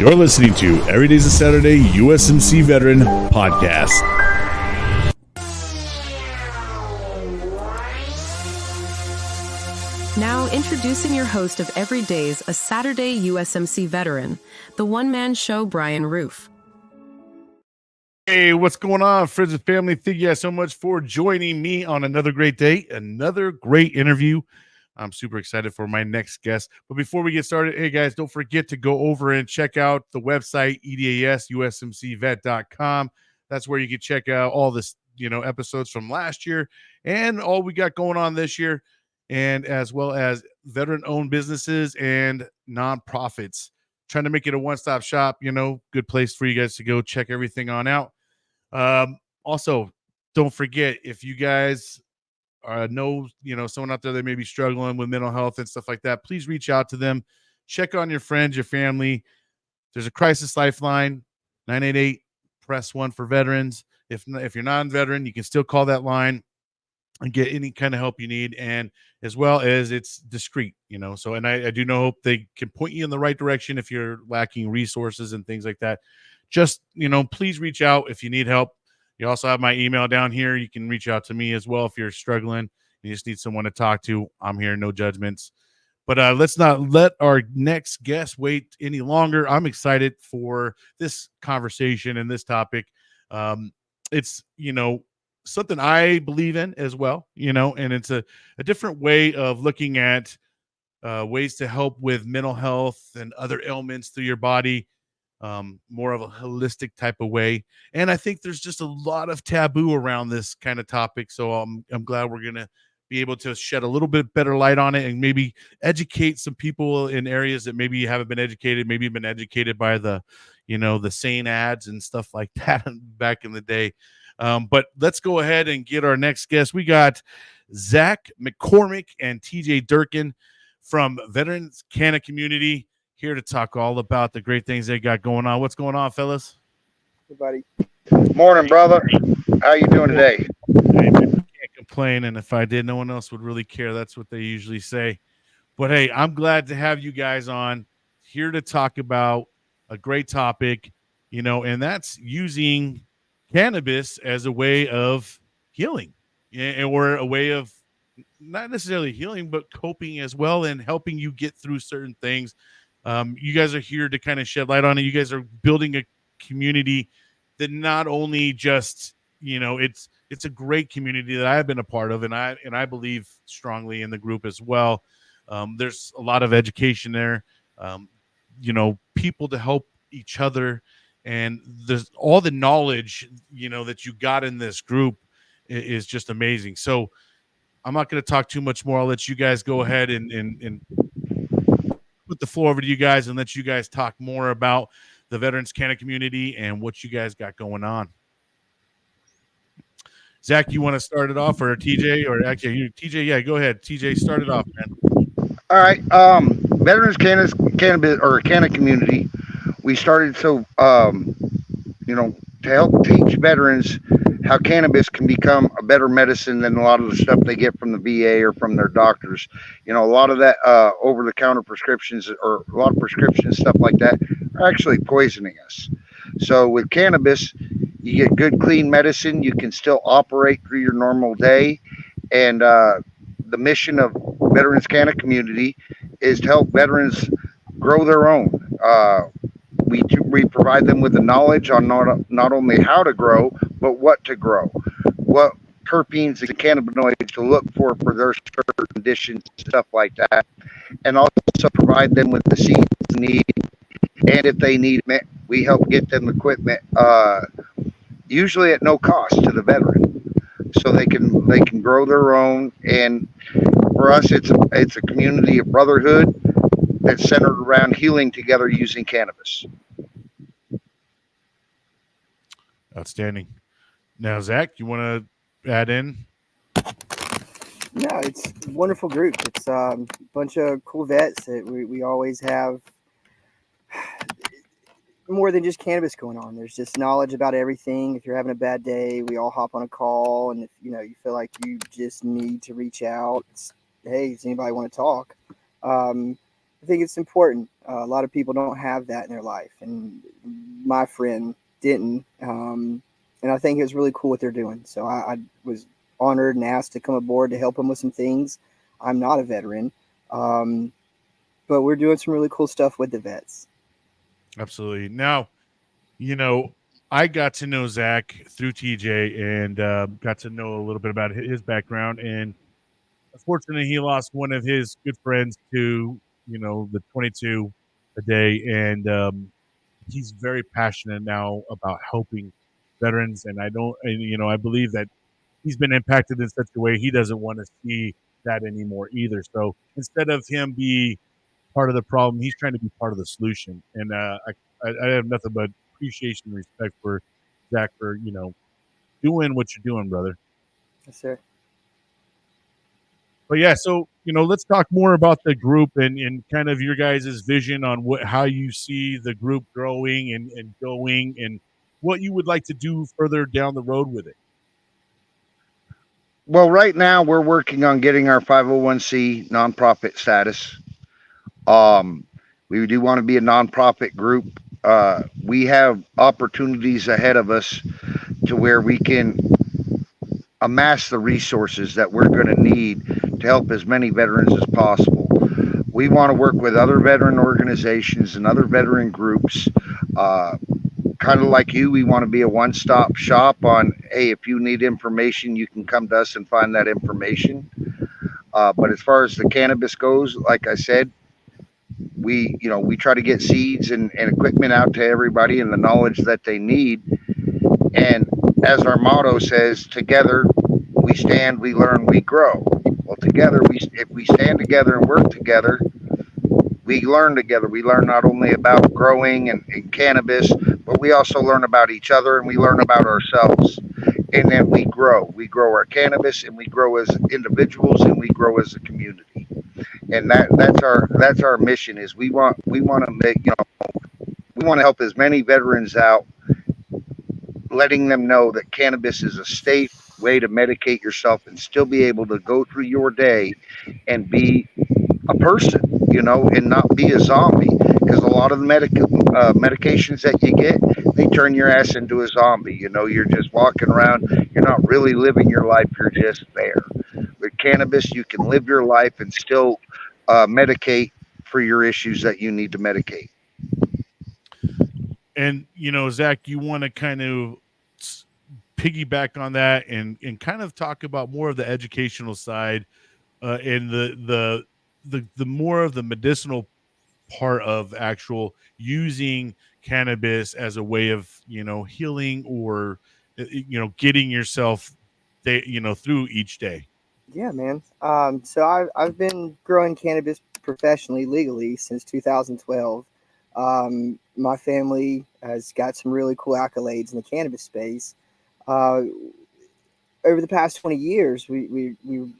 You're listening to Every Day's a Saturday USMC Veteran Podcast. Now introducing your host of Every Day's a Saturday USMC Veteran, the one-man show, Brian Roof. Hey, what's going on, friends and family? Thank you guys so much for joining me on another great day, another great interview. I'm super excited for my next guest. But before we get started, hey guys, don't forget to go over and check out the website, EDASUSMCvet.com. That's where you can check out all this, episodes from last year and all we got going on this year, and as well as veteran-owned businesses and nonprofits. Trying to make it a one-stop shop, good place for you guys to go check everything on out. Also, don't forget, if you guys know someone out there that may be struggling with mental health and stuff like that, please reach out to them. Check on your friends, your family. There's a crisis lifeline, 988 press 1 for veterans. If you're not a veteran, you can still call that line and get any kind of help you need, and as well as it's discreet, so, and I do know they can point you in the right direction if you're lacking resources and things like that. Just please reach out if you need help. You also have my email down here. You can reach out to me as well if you're struggling. You just need someone to talk to. I'm here, no judgments. But let's not let our next guest wait any longer. I'm excited for this conversation and this topic. It's, something I believe in as well, and it's a different way of looking at ways to help with mental health and other ailments through your body. More of a holistic type of way. And I think there's just a lot of taboo around this kind of topic. So I'm glad we're going to be able to shed a little bit better light on it and maybe educate some people in areas that maybe you haven't been educated, maybe you've been educated by the sane ads and stuff like that back in the day. But let's go ahead and get our next guest. We got Zach McCormick and TJ Durkin from Veterans Canna Community, here to talk all about the great things they got going on. What's going on, fellas? Hey, buddy. Morning, brother. How you doing today? Hey, man, can't complain, and if I did, no one else would really care. That's what they usually say. But hey, I'm glad to have you guys on here to talk about a great topic, and that's using cannabis as a way of healing, or a way of not necessarily healing, but coping as well and helping you get through certain things. You guys are here to kind of shed light on it. You guys are building a community that not only just, it's a great community that I've been a part of, and I believe strongly in the group as well. There's a lot of education there, people to help each other, and there's all the knowledge, that you got in this group is just amazing. So I'm not going to talk too much more. I'll let you guys go ahead and put the floor over to you guys and let you guys talk more about the Veterans Canna Community and what you guys got going on. Zach, you want to start it off, or TJ, or actually TJ? Yeah, go ahead. TJ, start it off, man. All right. Veterans Cannabis or Canna Community. We started to help teach veterans how cannabis can become a better medicine than a lot of the stuff they get from the VA or from their doctors. A lot of that over-the-counter prescriptions or a lot of prescriptions, stuff like that, are actually poisoning us. So with cannabis, you get good, clean medicine. You can still operate through your normal day. And the mission of Veterans Canna Community is to help veterans grow their own. We provide them with the knowledge on not only how to grow, but what to grow, what terpenes and cannabinoids to look for their certain conditions, stuff like that, and also provide them with the seeds they need. And if they need it, we help get them equipment, usually at no cost to the veteran, so they can grow their own. And for us, it's a community of brotherhood that's centered around healing together using cannabis. Outstanding. Now, Zach, you want to add in? No, it's a wonderful group. It's a bunch of cool vets that we always have more than just cannabis going on. There's just knowledge about everything. If you're having a bad day, we all hop on a call, and if you feel like you just need to reach out, hey, does anybody want to talk? I think it's important. A lot of people don't have that in their life, and my friend didn't. And I think it's really cool what they're doing. So I was honored and asked to come aboard to help them with some things. I'm not a veteran, but we're doing some really cool stuff with the vets. Absolutely. Now, I got to know Zach through TJ and got to know a little bit about his background. And unfortunately, he lost one of his good friends to, the 22 a day. And he's very passionate now about helping veterans. And I believe that he's been impacted in such a way he doesn't want to see that anymore either. So instead of him be part of the problem, he's trying to be part of the solution. And I have nothing but appreciation and respect for Zach for doing what you're doing, brother. Yes, sir. But yeah, so let's talk more about the group and kind of your guys' vision on how you see the group growing and going, and what you would like to do further down the road with it. Well, right now we're working on getting our 501c nonprofit status. We do want to be a nonprofit group. We have opportunities ahead of us to where we can amass the resources that we're going to need to help as many veterans as possible. We want to work with other veteran organizations and other veteran groups. Kind of like you, we want to be a one-stop shop on, hey, if you need information, you can come to us and find that information. But as far as the cannabis goes, like I said, we try to get seeds and equipment out to everybody and the knowledge that they need. And as our motto says, together we stand, we learn, we grow. Well, together, if we stand together and work together, we learn together. We learn not only about growing and cannabis, but we also learn about each other and we learn about ourselves. And then we grow. We grow our cannabis and we grow as individuals and we grow as a community. And that's our mission is we want to make we want to help as many veterans out, letting them know that cannabis is a safe way to medicate yourself and still be able to go through your day and be a person, and not be a zombie. Because a lot of the medications that you get, they turn your ass into a zombie. You're just walking around. You're not really living your life. You're just there. With cannabis, you can live your life and still medicate for your issues that you need to medicate. And Zach, you want to kind of piggyback on that and kind of talk about more of the educational side and the more of the medicinal part of actual using cannabis as a way of healing or getting yourself through each day. Yeah, man. So I've been growing cannabis professionally, legally since 2012. My family has got some really cool accolades in the cannabis space. Over the past 20 years, we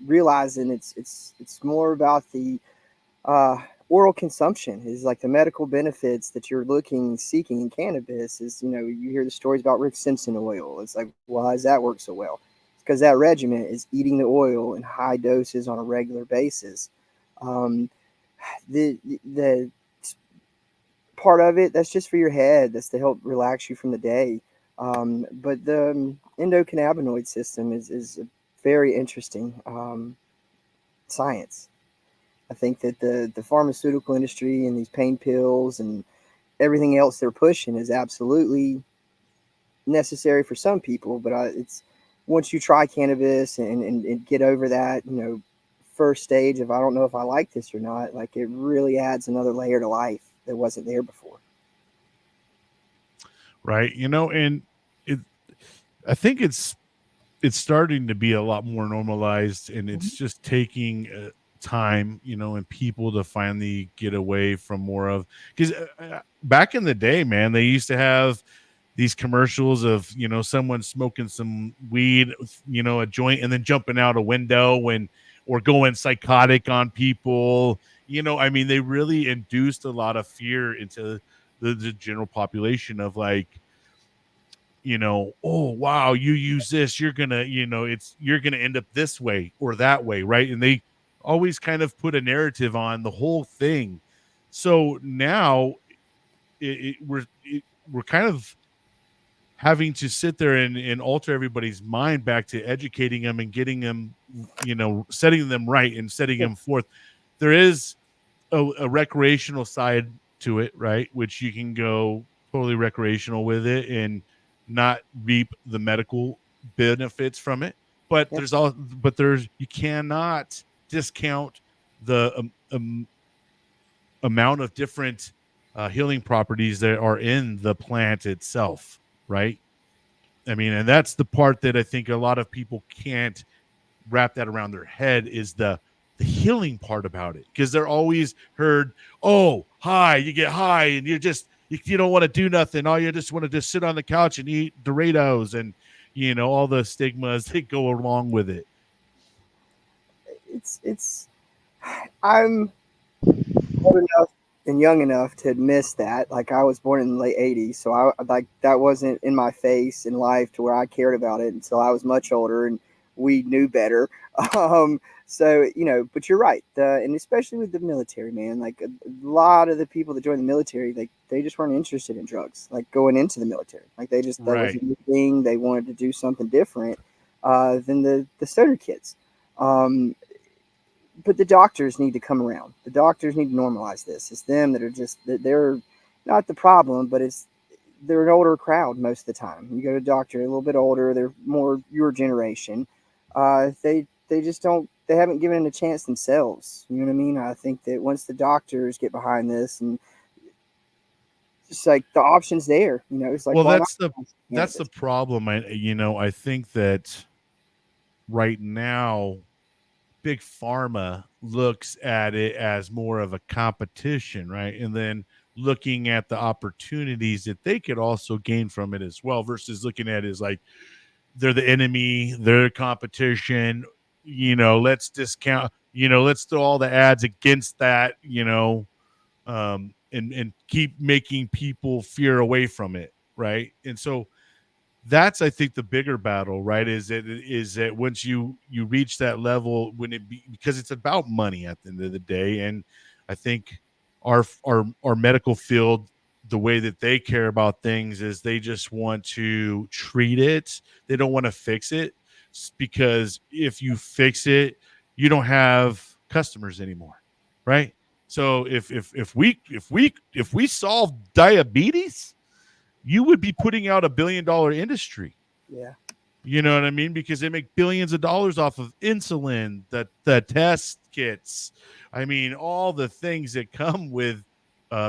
realizing it's more about the oral consumption is like the medical benefits that you're seeking in cannabis is, you hear the stories about Rick Simpson oil. It's like, why does that work so well? It's because that regimen is eating the oil in high doses on a regular basis. The part of it, that's just for your head. That's to help relax you from the day. But the endocannabinoid system is a very interesting science. I think that the pharmaceutical industry and these pain pills and everything else they're pushing is absolutely necessary for some people. But it's once you try cannabis and get over that, first stage of I don't know if I like this or not, like it really adds another layer to life that wasn't there before. Right. And I think it's starting to be a lot more normalized, and it's just taking time, and people to finally get away from more of, because back in the day, man, they used to have these commercials of, someone smoking some weed, a joint, and then jumping out a window or going psychotic on people. They really induced a lot of fear into the general population of like, oh wow, you use this, you're gonna, you're gonna end up this way or that way, right? And they always kind of put a narrative on the whole thing, So now we're kind of having to sit there and alter everybody's mind back to educating them and getting them, setting them right and setting them forth. There is a recreational side to it, right? Which you can go totally recreational with it and not reap the medical benefits from it. But Yeah. you cannot discount the amount of different healing properties that are in the plant itself, right? I mean, and that's the part that I think a lot of people can't wrap that around their head is the healing part about it, because they're always heard, oh, high, you get high and you don't want to do nothing. All you just want to just sit on the couch and eat Doritos and all the stigmas that go along with it. It's I'm old enough and young enough to miss that. Like, I was born in the late '80s, so I like that wasn't in my face in life to where I cared about it until I was much older and we knew better. So but you're right, and especially with the military, man. Like, a lot of the people that joined the military, they just weren't interested in drugs. Like, going into the military, like that was Right. a new thing. They wanted to do something different than the stoner kids. But the doctors need to come around. The doctors need to normalize this. It's them that are they're not the problem, but they're an older crowd most of the time. You go to a doctor a little bit older, they're more your generation. They just don't. They haven't given it a chance themselves. You know what I mean? I think that once the doctors get behind this, and just like the options there, it's like, Well, why that's not? the problem. I think that right now big pharma looks at it as more of a competition, right? And then looking at the opportunities that they could also gain from it as well, versus looking at it as like they're the enemy, they're competition. Let's discount. Let's throw all the ads against that. And keep making people fear away from it, right? And so that's, I think, the bigger battle, right? Is that once you reach that level, because it's about money at the end of the day. And I think our medical field, the way that they care about things is they just want to treat it. They don't want to fix it, because if you fix it, you don't have customers anymore, right? So if we solve diabetes, you would be putting out $1 billion industry. Yeah. You know what I mean? Because they make billions of dollars off of insulin, the test kits. I mean, all the things that come with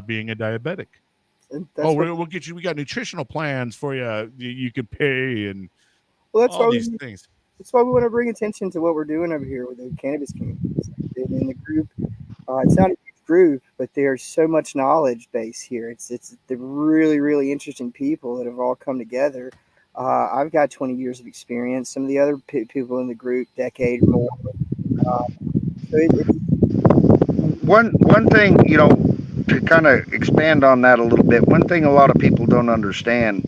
being a diabetic. And We'll get you. We got nutritional plans for you. You can pay and that's all why these things. that's why we want to bring attention to what we're doing over here with the cannabis community. In the group, it's not a huge group, but there's so much knowledge base here. It's the really, really interesting people that have all come together. I've got 20 years of experience. Some of the other people in the group, decade or more. So One thing, to kind of expand on that a little bit, one thing a lot of people don't understand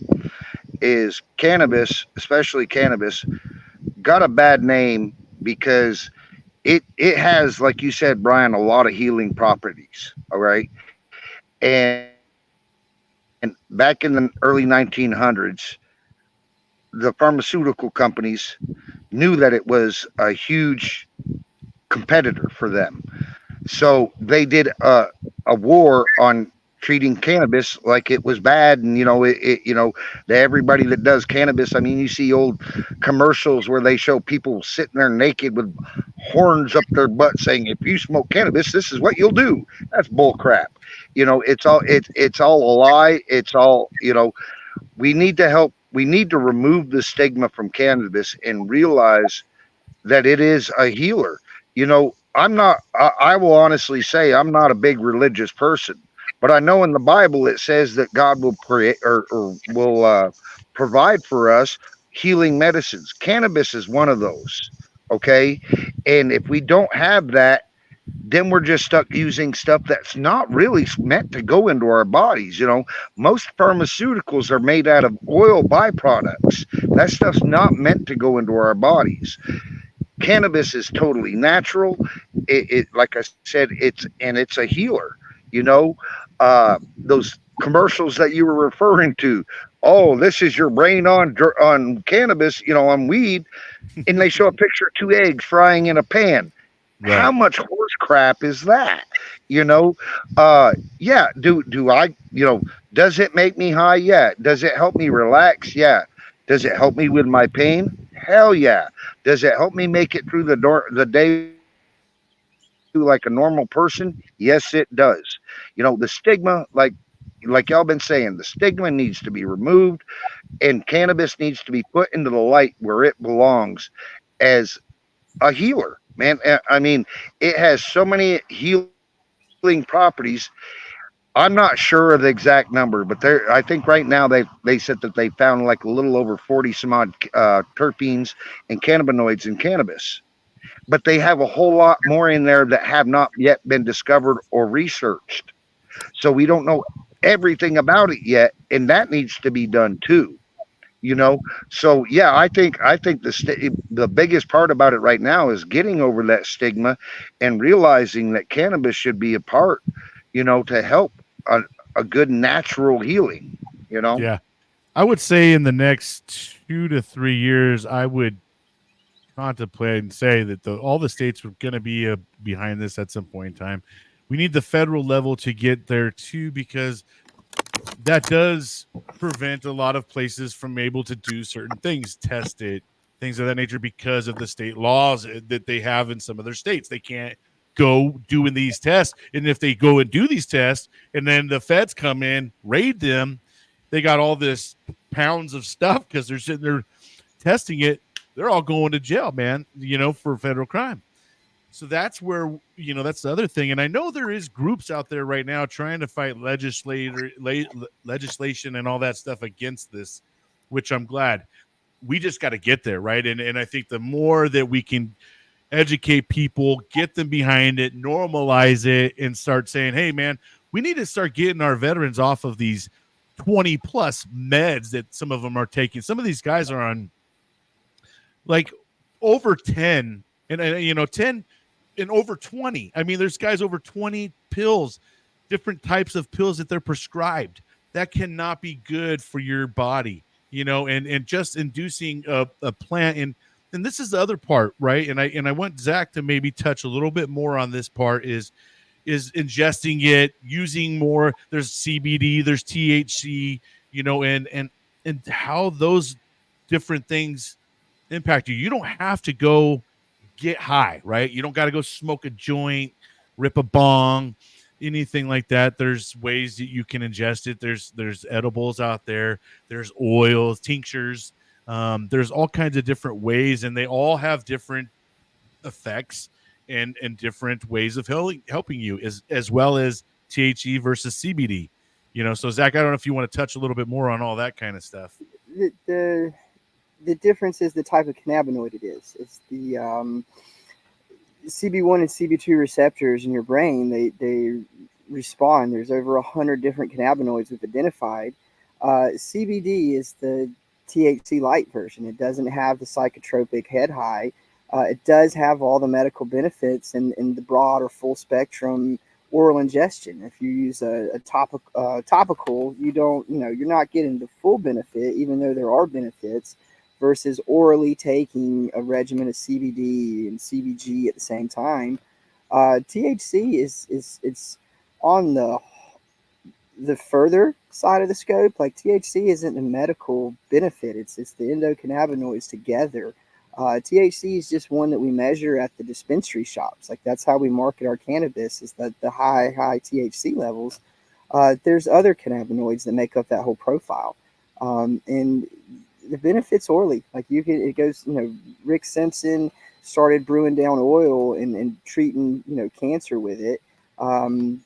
is cannabis, especially cannabis, got a bad name because it has, like you said, Brian, a lot of healing properties. All right. And back in the early 1900s, the pharmaceutical companies knew that it was a huge competitor for them. So they did a war on treating cannabis like it was bad, and everybody that does cannabis. I mean, you see old commercials where they show people sitting there naked with horns up their butt, saying, "If you smoke cannabis, this is what you'll do." That's bull crap. It's all a lie. It's all. We need to help. We need to remove the stigma from cannabis and realize that it is a healer. I'm not, I will honestly say I'm not a big religious person, but I know in the Bible it says that God will create or will provide for us healing medicines. Cannabis is one of those. Okay. And if we don't have that, then we're just stuck using stuff that's not really meant to go into our bodies. Most pharmaceuticals are made out of oil byproducts. That stuff's not meant to go into our bodies. Cannabis is totally natural. It like I said, it's a healer. You know, those commercials that you were referring to. Oh, this is your brain on cannabis, on weed, and they show a picture of two eggs frying in a pan. How Right. much horse crap is that? You know, yeah. Do I? Does it make me high? Yeah. Does it help me relax? Yeah. Does it help me with my pain? Hell yeah. Does it help me make it through the day like a normal person? Yes, it does. The stigma, like y'all been saying, the stigma needs to be removed, and cannabis needs to be put into the light where it belongs as a healer, man. I mean, it has so many healing properties. I'm not sure of the exact number, but I think right now they said that they found like a little over 40 some odd terpenes and cannabinoids in cannabis. But they have a whole lot more in there that have not yet been discovered or researched. So we don't know everything about it yet, and that needs to be done too. you know so yeah, I think the biggest part about it right now is getting over that stigma and realizing that cannabis should be a part, to help a, a good natural healing. Yeah. I would say in the next 2 to 3 years, I would contemplate and say that all the states are going to be behind this at some point in time. We need the federal level to get there too, because that does prevent a lot of places from able to do certain things, test it, things of that nature, because of the state laws that they have in some of their states. They can't go doing these tests. And if they go and do these tests and then the feds come in, raid them, they got all this pounds of stuff because they're sitting there testing it. They're all going to jail, man, for federal crime. So that's where, that's the other thing. And I know there is groups out there right now trying to fight legislation and all that stuff against this, which I'm glad. We just got to get there, right? And I think the more that we can educate people, get them behind it, normalize it, and start saying, hey, man, we need to start getting our veterans off of these 20 plus meds that some of them are taking. Some of these guys are on like over 10 and 10 and over 20. I mean, there's guys over 20 pills, different types of pills that they're prescribed. That cannot be good for your body, and just inducing a plant. And this is the other part, right? And I want Zach to maybe touch a little bit more on this part is ingesting it, using more. There's CBD, there's THC, and how those different things impact you. You don't have to go get high, right? You don't got to go smoke a joint, rip a bong, anything like that. There's ways that you can ingest it. There's edibles out there. There's oils, tinctures. There's all kinds of different ways, and they all have different effects and different ways of helping you, as well as THC versus CBD. So Zach, I don't know if you want to touch a little bit more on all that kind of stuff. The difference is the type of cannabinoid it is. It's the CB1 and CB2 receptors in your brain. They respond. There's over 100 different cannabinoids we've identified. CBD is the THC light version. It doesn't have the psychotropic head high. It does have all the medical benefits and the broad or full spectrum oral ingestion. If you use a topical, you're not getting the full benefit, even though there are benefits, versus orally taking a regimen of CBD and CBG at the same time. THC is on the further side of the scope. Like THC isn't a medical benefit. It's the endocannabinoids together. THC is just one that we measure at the dispensary shops. Like that's how we market our cannabis, is that the high THC levels. There's other cannabinoids that make up that whole profile. And the benefits orally, like it goes, Rick Simpson started brewing down oil and treating, cancer with it. And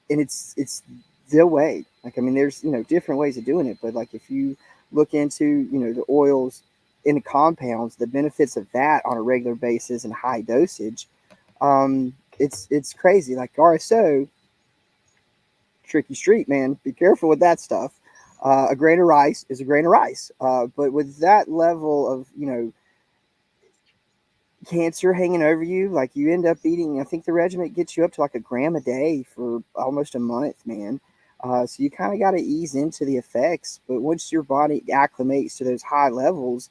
it's the way. Like, I mean, there's, different ways of doing it, but like if you look into, the oils in the compounds, the benefits of that on a regular basis and high dosage, it's crazy. Like RSO, tricky street, man. Be careful with that stuff. A grain of rice is a grain of rice. But with that level of, cancer hanging over you, like you end up eating, I think the regiment gets you up to like a gram a day for almost a month, man. So you kind of got to ease into the effects, but once your body acclimates to those high levels,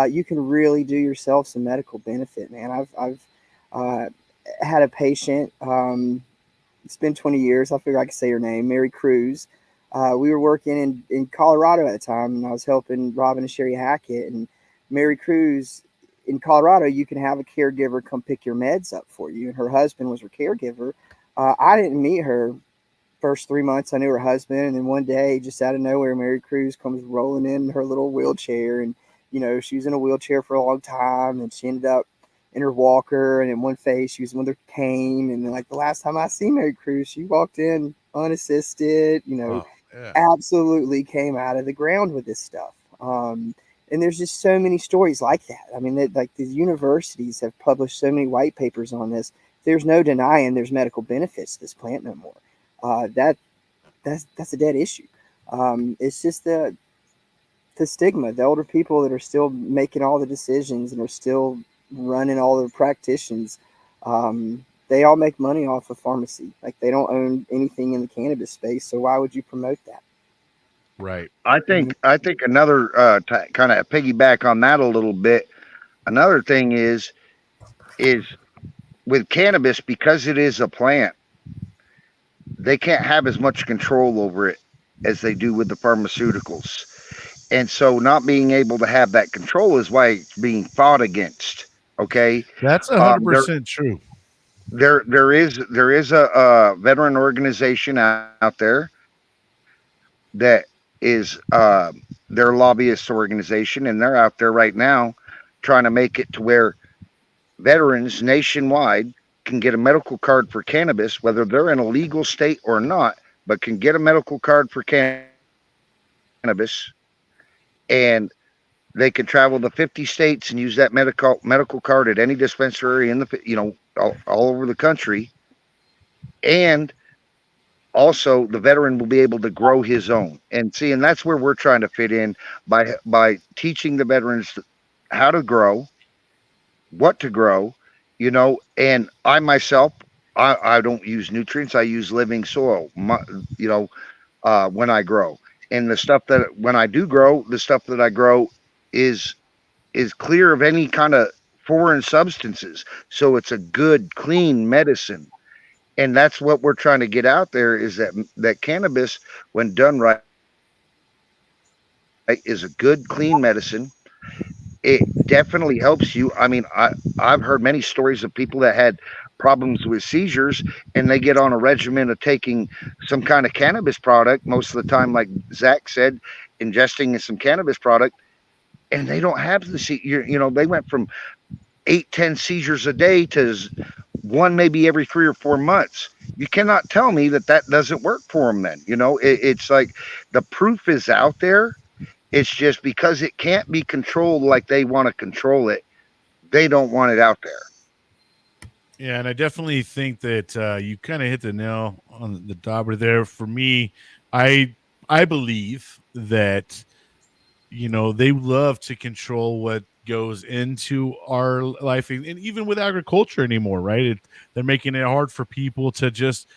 you can really do yourself some medical benefit, man. I've uh, had a patient. It's been 20 years. I figure I can say her name, Mary Cruz. We were working in Colorado at the time, and I was helping Robin and Sherry Hackett. And Mary Cruz, in Colorado, you can have a caregiver come pick your meds up for you. And her husband was her caregiver. I didn't meet her first 3 months. I knew her husband. And then one day, just out of nowhere, Mary Cruz comes rolling in her little wheelchair. And, she was in a wheelchair for a long time. And she ended up in her walker, and in one phase she was with her cane. And then, like, the last time I see Mary Cruz, she walked in unassisted, Oh, yeah. absolutely came out of the ground with this stuff. And there's just so many stories like that. I mean, like the universities have published so many white papers on this. There's no denying there's medical benefits to this plant no more. That's a dead issue. It's just the stigma, the older people that are still making all the decisions and are still running all the practitioners. They all make money off of pharmacy. Like, they don't own anything in the cannabis space, so why would you promote that? Right. I think another kind of piggyback on that a little bit. Another thing is with cannabis, because it is a plant, they can't have as much control over it as they do with the pharmaceuticals. And so not being able to have that control is why it's being fought against. Okay. That's Um, there 100% true. there is a veteran organization out there that is their lobbyist organization, and they're out there right now trying to make it to where veterans nationwide can get a medical card for cannabis, whether they're in a legal state or not, but can get a medical card for cannabis, and they can travel to 50 states and use that medical card at any dispensary in the all over the country. And also the veteran will be able to grow his own. And see, and that's where we're trying to fit in by teaching the veterans how to grow, what to grow, and I myself, I don't use nutrients. I use living soil, when I grow. And the stuff that when I do grow, the stuff that I grow is clear of any kind of foreign substances. So it's a good, clean medicine. And that's what we're trying to get out there, is that cannabis, when done right, is a good, clean medicine. It definitely helps you. I mean, I've heard many stories of people that had problems with seizures, and they get on a regimen of taking some kind of cannabis product most of the time, like Zach said, ingesting some cannabis product, and they don't have the they went from 8-10 seizures a day to one maybe every 3 or 4 months. You cannot tell me that doesn't work for them. Then it's like the proof is out there. It's just because it can't be controlled like they want to control it, they don't want it out there. Yeah, and I definitely think that you kind of hit the nail on the dauber there. For me, I believe that they love to control what goes into our life, and even with agriculture anymore, right? They're making it hard for people to just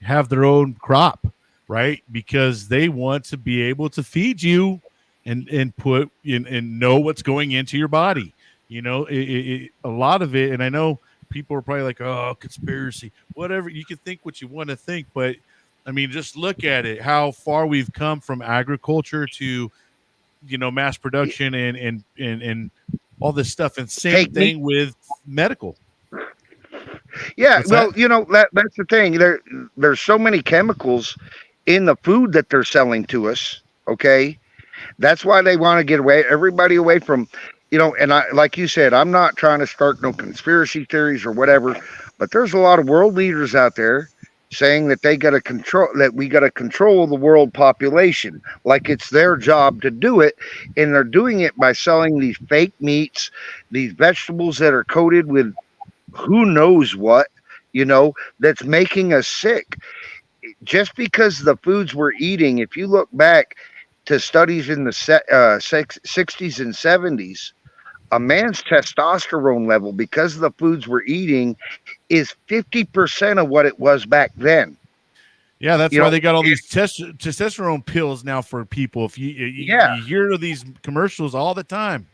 have their own crop, right? Because they want to be able to feed you and put in and know what's going into your body. A lot of it, and I know people are probably like, oh, conspiracy, whatever. You can think what you want to think, but I mean, just look at it, how far we've come from agriculture to mass production and all this stuff. And same thing with medical. Yeah, What's well, that? that's the thing. There's so many chemicals in the food that they're selling to us. Okay, that's why they want to get everybody away from, and I, like you said, I'm not trying to start no conspiracy theories or whatever, but there's a lot of world leaders out there saying that we got to control the world population, like it's their job to do it. And they're doing it by selling these fake meats, these vegetables that are coated with who knows what, that's making us sick. Just because the foods we're eating, if you look back to studies in the 60s and 70s, a man's testosterone level, because of the foods we're eating, is 50% of what it was back then. Yeah, that's You why know, they got all these testosterone pills now for people. If yeah, you hear of these commercials all the time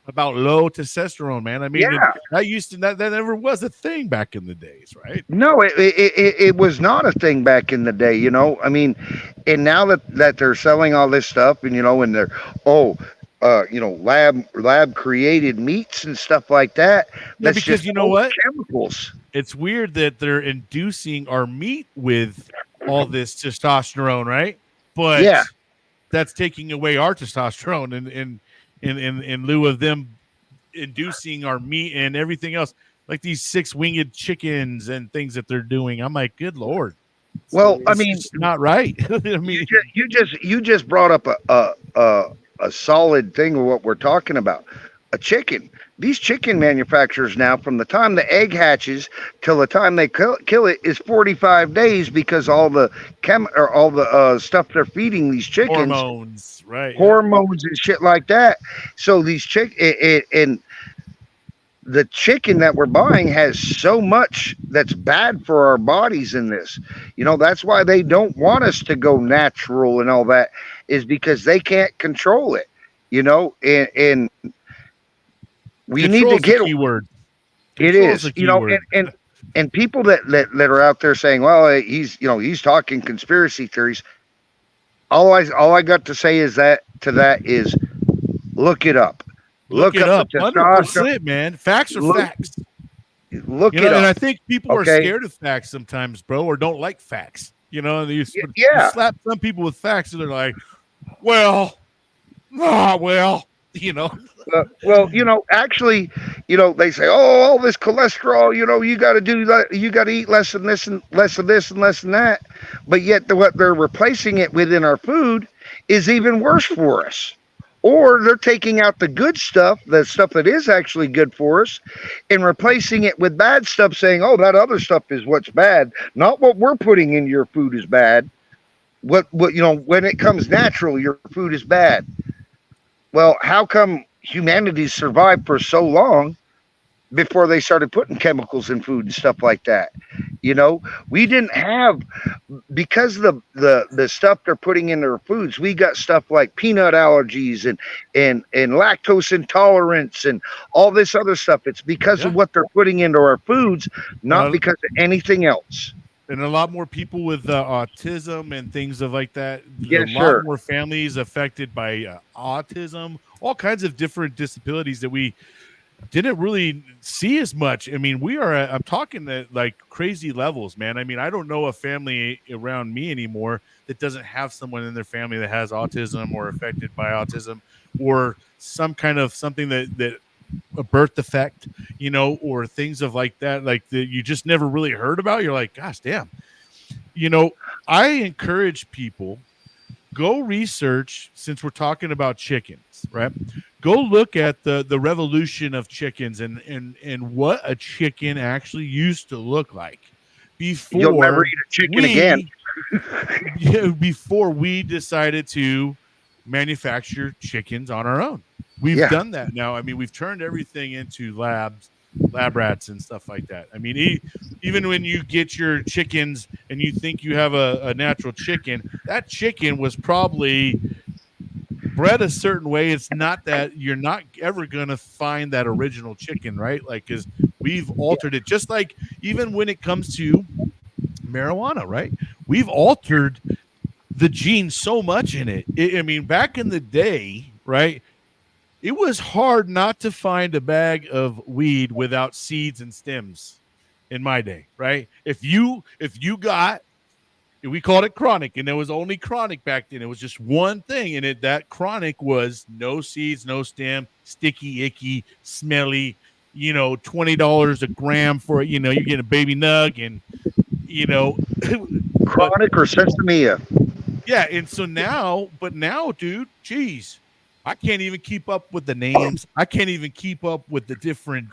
about low testosterone, man. I mean, yeah. that never was a thing back in the days, right? No, it was not a thing back in the day, you know. I mean, and now that they're selling all this stuff, and and they're oh, lab created meats and stuff like that. Yeah, That's because just you know all what? chemicals. It's weird that they're inducing our meat with all this testosterone, right? Yeah. But that's taking away our testosterone in lieu of them inducing our meat and everything else, like these 6-winged chickens and things that they're doing. I'm like, good Lord. Well, I It's mean, just not right. I you mean, just brought up a solid thing of what we're talking about. A chicken. These chicken manufacturers now, from the time the egg hatches till the time they kill it, is 45 days, because all the stuff they're feeding these chickens, hormones, right? Yep. hormones and shit like that. So and the chicken that we're buying has so much that's bad for our bodies in this. That's why they don't want us to go natural and all that, is because they can't control it. And we need to Control's the get key word. it Control's is, the key word. and people that are out there saying, well, he's talking conspiracy theories. All I got to say is is look it up. Look Look it up the up. testosterone. 100%, man. Facts are Look, facts. look You know, it and I up. think people are Okay. scared of facts sometimes, bro, or don't like facts. And you Yeah. slap some people with facts, and they're like, well, well, Well, actually, they say, oh, all this cholesterol, you got to do that. You got to eat less than this and less of this and less than that. But yet, what they're replacing it with in our food is even worse for us. Or they're taking out the good stuff, the stuff that is actually good for us, and replacing it with bad stuff, saying, oh, that other stuff is what's bad. Not what we're putting in your food is bad. When it comes natural, your food is bad. Well, how come humanity survived for so long before they started putting chemicals in food and stuff like that? We didn't have, because of the stuff they're putting in their foods. We got stuff like peanut allergies and lactose intolerance and all this other stuff. It's because of what they're putting into our foods, not because of anything else. And a lot more people with autism and things of like that. Yeah, a lot sure. more families affected by autism, all kinds of different disabilities that we didn't really see as much. I mean, I'm talking at like crazy levels, man. I mean, I don't know a family around me anymore that doesn't have someone in their family that has autism or affected by autism or some kind of something that a birth defect, or things of like that, like that you just never really heard about. You're like, gosh, damn. I encourage people, go research, since we're talking about chickens, right? Go look at the revolution of chickens and what a chicken actually used to look like before You'll never eat a chicken again. Before we decided to manufacture chickens on our own. We've done that now. I mean, we've turned everything into lab rats and stuff like that. I mean, even when you get your chickens and you think you have a natural chicken, that chicken was probably bred a certain way. It's not that you're not ever going to find that original chicken, right? Like, because we've altered it. Just like even when it comes to marijuana, right? We've altered the gene so much in it. I mean, back in the day, right? It was hard not to find a bag of weed without seeds and stems in my day, right? If you got, we called it chronic, and there was only chronic back then. It was just one thing, and that chronic was no seeds, no stem, sticky, icky, smelly, $20 a gram for, you get a baby nug and, Chronic or sesame. Yeah, and so now, dude, geez, I can't even keep up with the names. I can't even keep up with the different,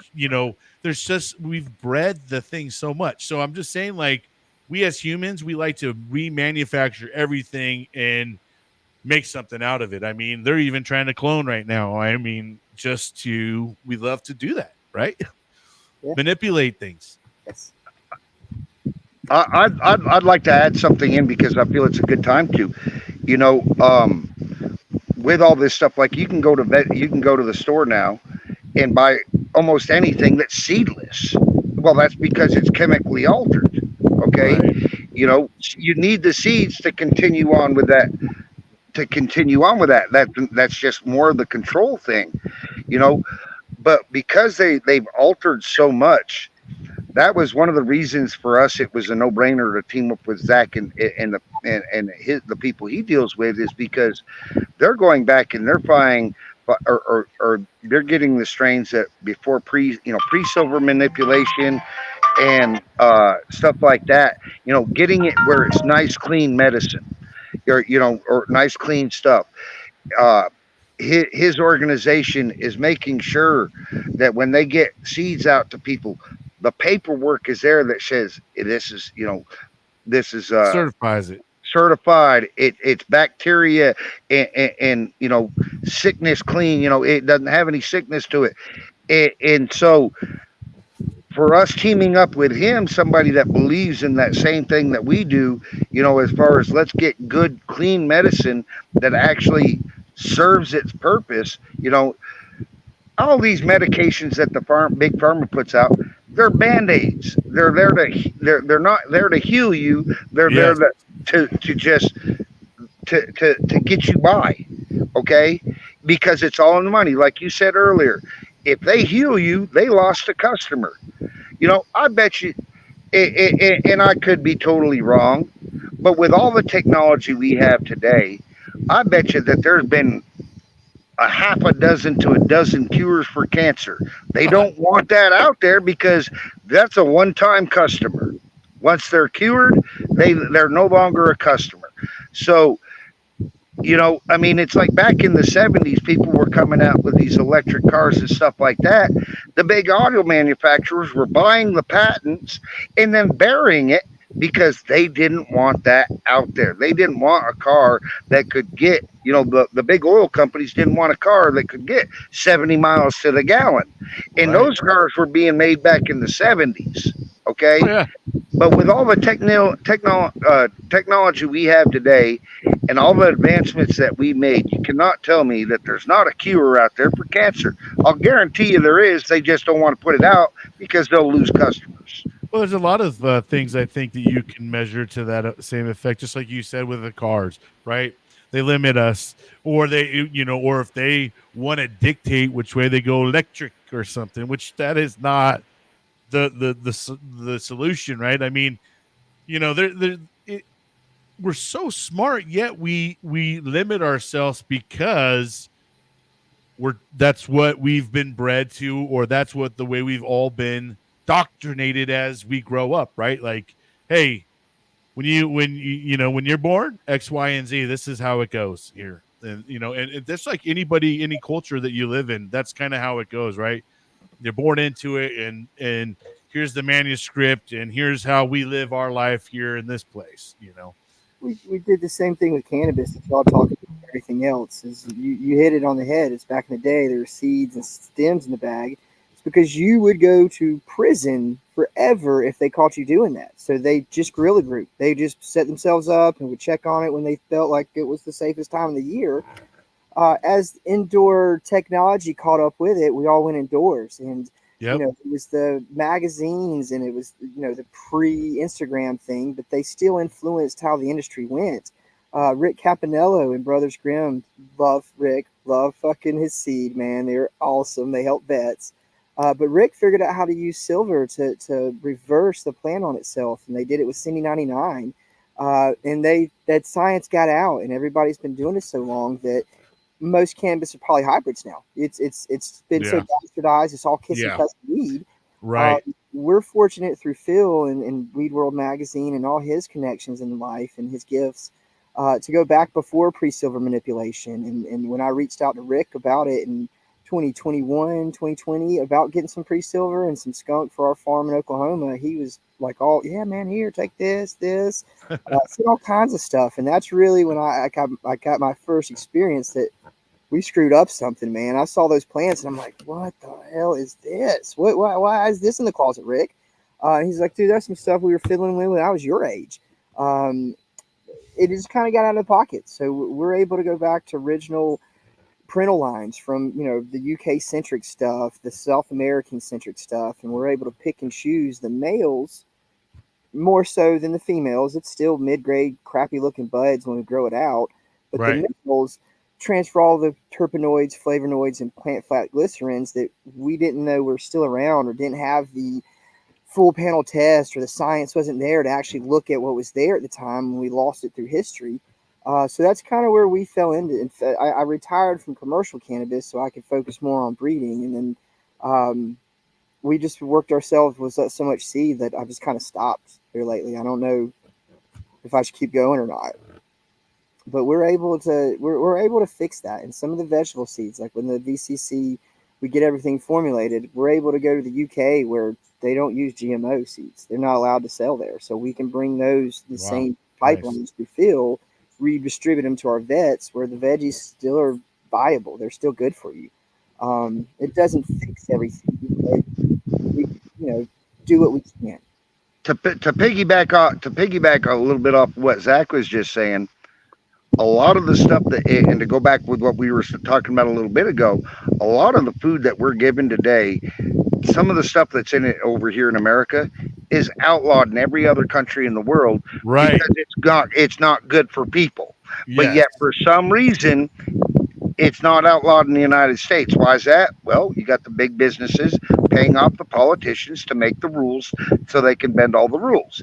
there's just, we've bred the thing so much. So I'm just saying, like, we as humans, we like to remanufacture everything and make something out of it. I mean, they're even trying to clone right now. I mean, we love to do that, right? Yeah. Manipulate things. Yes. I'd like to add something in because I feel it's a good time to, you know, with all this stuff, like you can go to the store now and buy almost anything that's seedless. Well, that's because it's chemically altered. Okay, Right. you know, you need the seeds to continue on with that. To continue on with that's just more of the control thing, you know. But because they've altered so much, that was one of the reasons for us. It was a no brainer to team up with Zach and the people he deals with, is because they're going back and they're buying or they're getting the strains that before pre silver manipulation and stuff like that, you know, getting it where it's nice clean medicine, or or nice clean stuff. uh his organization is making sure that when they get seeds out to people, the paperwork is there that says this is, this is Certifies it. certified. It's bacteria and sickness clean. It doesn't have any sickness to it. And so for us teaming up with him, somebody that believes in that same thing that we do, as far as let's get good, clean medicine that actually serves its purpose. All these medications that the big pharma puts out, they're band-aids. They're not there to heal you. They're there Yes. to just to get you by, okay? Because it's all in the money. Like you said earlier, if they heal you, they lost a customer. I bet you, and I could be totally wrong, but with all the technology we have today, I bet you that there's been a half a dozen to a dozen cures for cancer. They don't want that out there because that's a one-time customer. Once they're cured, they're no longer a customer. So, I mean, it's like back in the 70s, people were coming out with these electric cars and stuff like that. The big auto manufacturers were buying the patents and then burying it because they didn't want that out there. They didn't want a car that could get, the big oil companies didn't want a car that could get 70 miles to the gallon. And Right. those cars were being made back in the 70s. Okay. Oh, yeah. But with all the technology we have today and all the advancements that we made, you cannot tell me that there's not a cure out there for cancer. I'll guarantee you there is. They just don't want to put it out because they'll lose customers. Well, there's a lot of things I think that you can measure to that same effect, just like you said with the cars, right? They limit us, or or if they want to dictate which way they go electric or something, which that is not the solution, right? I mean, we're so smart, yet we limit ourselves because that's what we've been bred to, or that's what the way we've all been doctrinated as we grow up, right? Like, hey, when you're born, X, Y, and Z, this is how it goes here. And that's like any culture that you live in, that's kind of how it goes, right? You're born into it, and here's the manuscript, and here's how we live our life here in this place. We did the same thing with cannabis that y'all talking about everything else. Is you hit it on the head. It's back in the day, there were seeds and stems in the bag. It's because you would go to prison forever if they caught you doing that. So they just guerrilla group. They just set themselves up and would check on it when they felt like it was the safest time of the year. As indoor technology caught up with it, we all went indoors, and Yep. it was the magazines and it was the pre-Instagram thing, but they still influenced how the industry went. Rick Campanello and Brothers Grimm, love Rick, love fucking his seed, man. They're awesome. They help vets. But Rick figured out how to use silver to reverse the plant on itself, and they did it with Cindy 99. And that science got out, and everybody's been doing it so long that most cannabis are probably hybrids now. It's been so bastardized. It's all kiss and cuss weed. Right. We're fortunate through Phil and Weed World Magazine and all his connections in life and his gifts to go back before pre-silver manipulation. And when I reached out to Rick about it in 2020 about getting some pre-silver and some skunk for our farm in Oklahoma. He was like, "Oh yeah, man, here, take this." Said all kinds of stuff, and that's really when I got my first experience that we screwed up something, man. I saw those plants, and I'm like, "What the hell is this? Why is this in the closet, Rick?" He's like, "Dude, that's some stuff we were fiddling with when I was your age." It just kind of got out of pocket, so we're able to go back to original parental lines from the UK centric stuff, the South American centric stuff, and we're able to pick and choose the males more so than the females. It's still mid-grade, crappy looking buds when we grow it out, but Right. the males transfer all the terpenoids, flavonoids, and plant fat glycerins that we didn't know were still around or didn't have the full panel test or the science wasn't there to actually look at what was there at the time when we lost it through history. So that's kind of where we fell into it. I retired from commercial cannabis so I could focus more on breeding. And then we just worked ourselves with so much seed that I just kind of stopped here lately. I don't know if I should keep going or not. But we're able to fix that. And some of the vegetable seeds, like when the VCC, we get everything formulated, we're able to go to the UK where they don't use GMO seeds. They're not allowed to sell there. So we can bring the same pipelines we fill, redistribute them to our vets where the veggies still are viable. They're still good for you. It doesn't fix everything, but we do what we can. To piggyback a little bit off what Zach was just saying, a lot of the stuff and to go back with what we were talking about a little bit ago, a lot of the food that we're given today, some of the stuff that's in it over here in America is outlawed in every other country in the world, Right. because it's not good for people. But Yes. yet for some reason it's not outlawed in the United States. Why is that? Well, you got the big businesses paying off the politicians to make the rules so they can bend all the rules.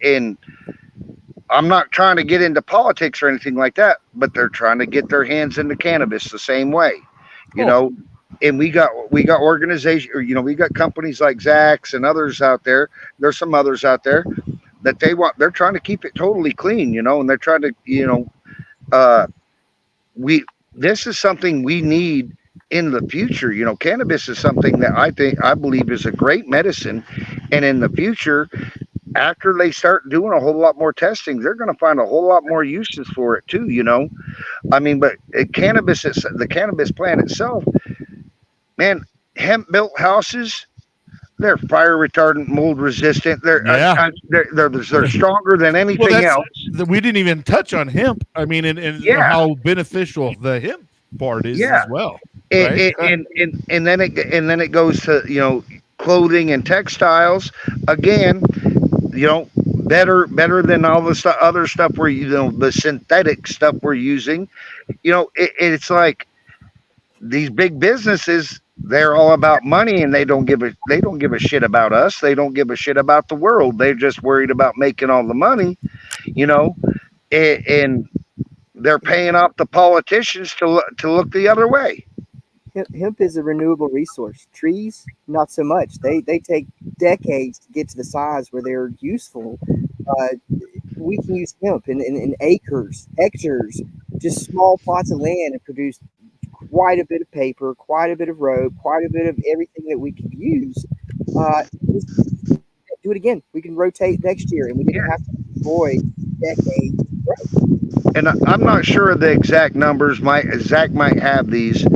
And I'm not trying to get into politics or anything like that, but they're trying to get their hands into cannabis the same way, And we got organizations, or we got companies like Zach's and others out there. There's some others out there that they're trying to keep it totally clean, and they're trying to, this is something we need in the future. Cannabis is something that I believe is a great medicine, and in the future, after they start doing a whole lot more testing, they're going to find a whole lot more uses for it too. I mean, but the cannabis plant itself, man, hemp built houses, they're fire retardant, mold resistant. They're stronger than anything else. We didn't even touch on hemp. I mean, and how beneficial the hemp part is as well. Right? And then it goes to clothing and textiles again. Better than all the other stuff the synthetic stuff we're using. It's like these big businesses, they're all about money, and they don't give a shit about us. They don't give a shit about the world. They're just worried about making all the money, and they're paying off the politicians to look the other way. Hemp is a renewable resource. Trees, not so much. They take decades to get to the size where they're useful. We can use hemp in acres, hectares, just small plots of land, and produce quite a bit of paper, quite a bit of rope, quite a bit of everything that we could use. Do it again. We can rotate next year, and we didn't have to destroy decades. And I'm not sure of the exact numbers. Zach might have these,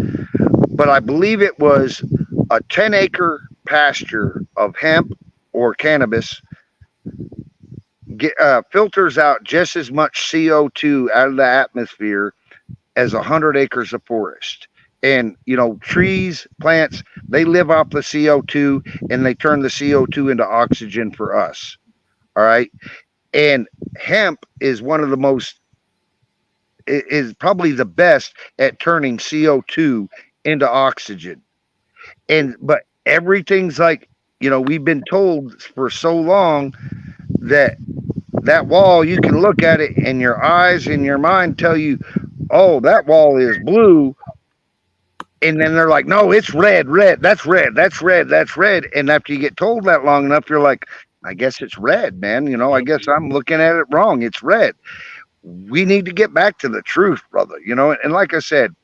but I believe it was a 10-acre pasture of hemp or cannabis filters out just as much CO2 out of the atmosphere as 100 acres of forest. And trees, plants, they live off the CO2, and they turn the CO2 into oxygen for us. All right. And hemp is is probably the best at turning CO2 into oxygen. But everything's like, we've been told for so long that wall, you can look at it and your eyes and your mind tell you, oh, that wall is blue. And then they're like, no, it's red, that's red. And after you get told that long enough, you're like, I guess it's red, man. I guess I'm looking at it wrong. It's red. We need to get back to the truth, brother. And like I said,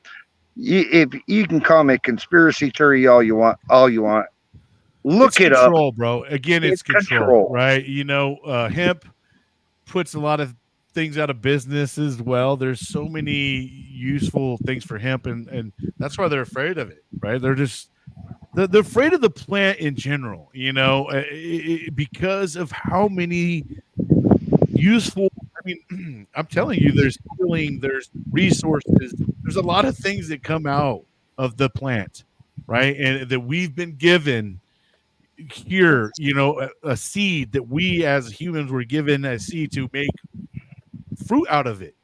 if you can call me a conspiracy theory all you want, look It's it up. control, bro. Again, it's control, right? Hemp puts a lot of things out of business as well. There's so many useful things for hemp, and that's why they're afraid of it, right? They're afraid of the plant in general, because of how many useful. I mean, I'm telling you, there's healing, there's resources, there's a lot of things that come out of the plant, right? And that we've been given here, a seed that we as humans were given a seed to make fruit out of it,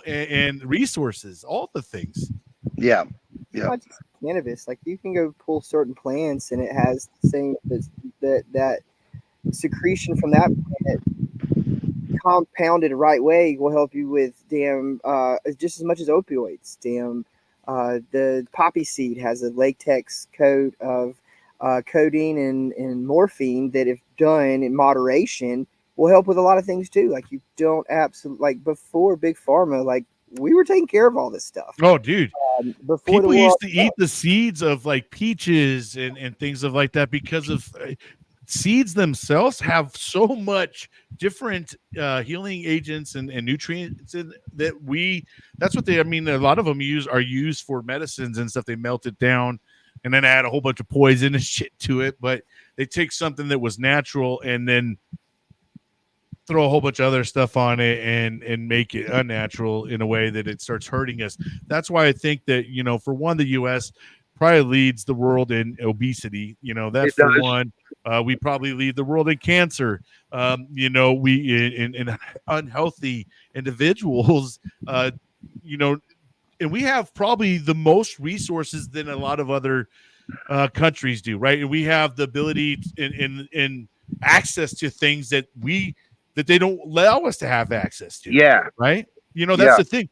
and resources, all the things. Yeah. Not just cannabis. Like you can go pull certain plants, and it has the same that secretion from that plant compounded the right way will help you with just as much as opioids. The poppy seed has a latex coat of codeine and morphine that, if done in moderation, will help with a lot of things too. Like you don't absolutely like before big pharma, like we were taking care of all this stuff. Oh, dude. Before people used to eat the seeds of like peaches and things of like that because of seeds themselves have so much different healing agents and nutrients that's what a lot of them are used for medicines and stuff. They melt it down and then add a whole bunch of poison and shit to it, but they take something that was natural and then throw a whole bunch of other stuff on it and make it unnatural in a way that it starts hurting us. That's why I think that, for one, the U.S. probably leads the world in obesity. That's for one. We probably lead the world in cancer. We in unhealthy individuals, and we have probably the most resources than a lot of other countries do, right? And we have the ability in access to things that they don't allow us to have access to. Yeah. Right. That's the thing.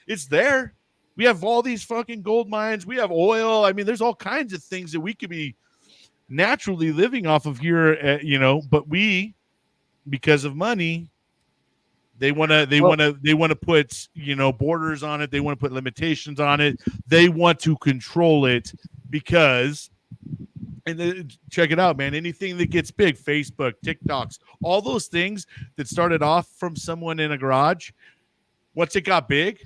It's there. We have all these fucking gold mines. We have oil. I mean, there's all kinds of things that we could be naturally living off of here, but because of money, they want to put, borders on it. They want to put limitations on it. They want to control it because, and then, check it out, man. Anything that gets big, Facebook, TikToks, all those things that started off from someone in a garage, once it got big,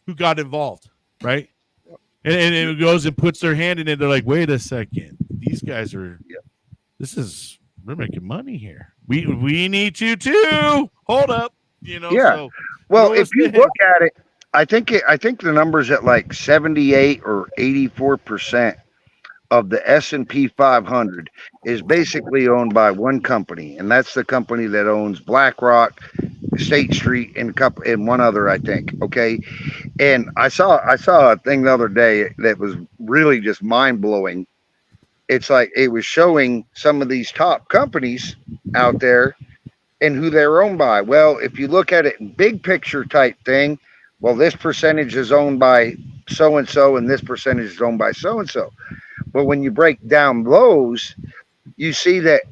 who got involved, right? And it goes and puts their hand in it. They're like, wait a second. These guys are, we're making money here. We need you too. Hold up. Yeah. Well, if you look at it, I think the number's at like 78 or 84% of the S&P 500 is basically owned by one company, and that's the company that owns BlackRock, State Street, and one other, I think. Okay, and I saw a thing the other day that was really just mind blowing. It's like it was showing some of these top companies out there and who they're owned by. Well, if you look at it in big picture type thing, well, this percentage is owned by so and so, and this percentage is owned by so and so. But when you break down those, you see that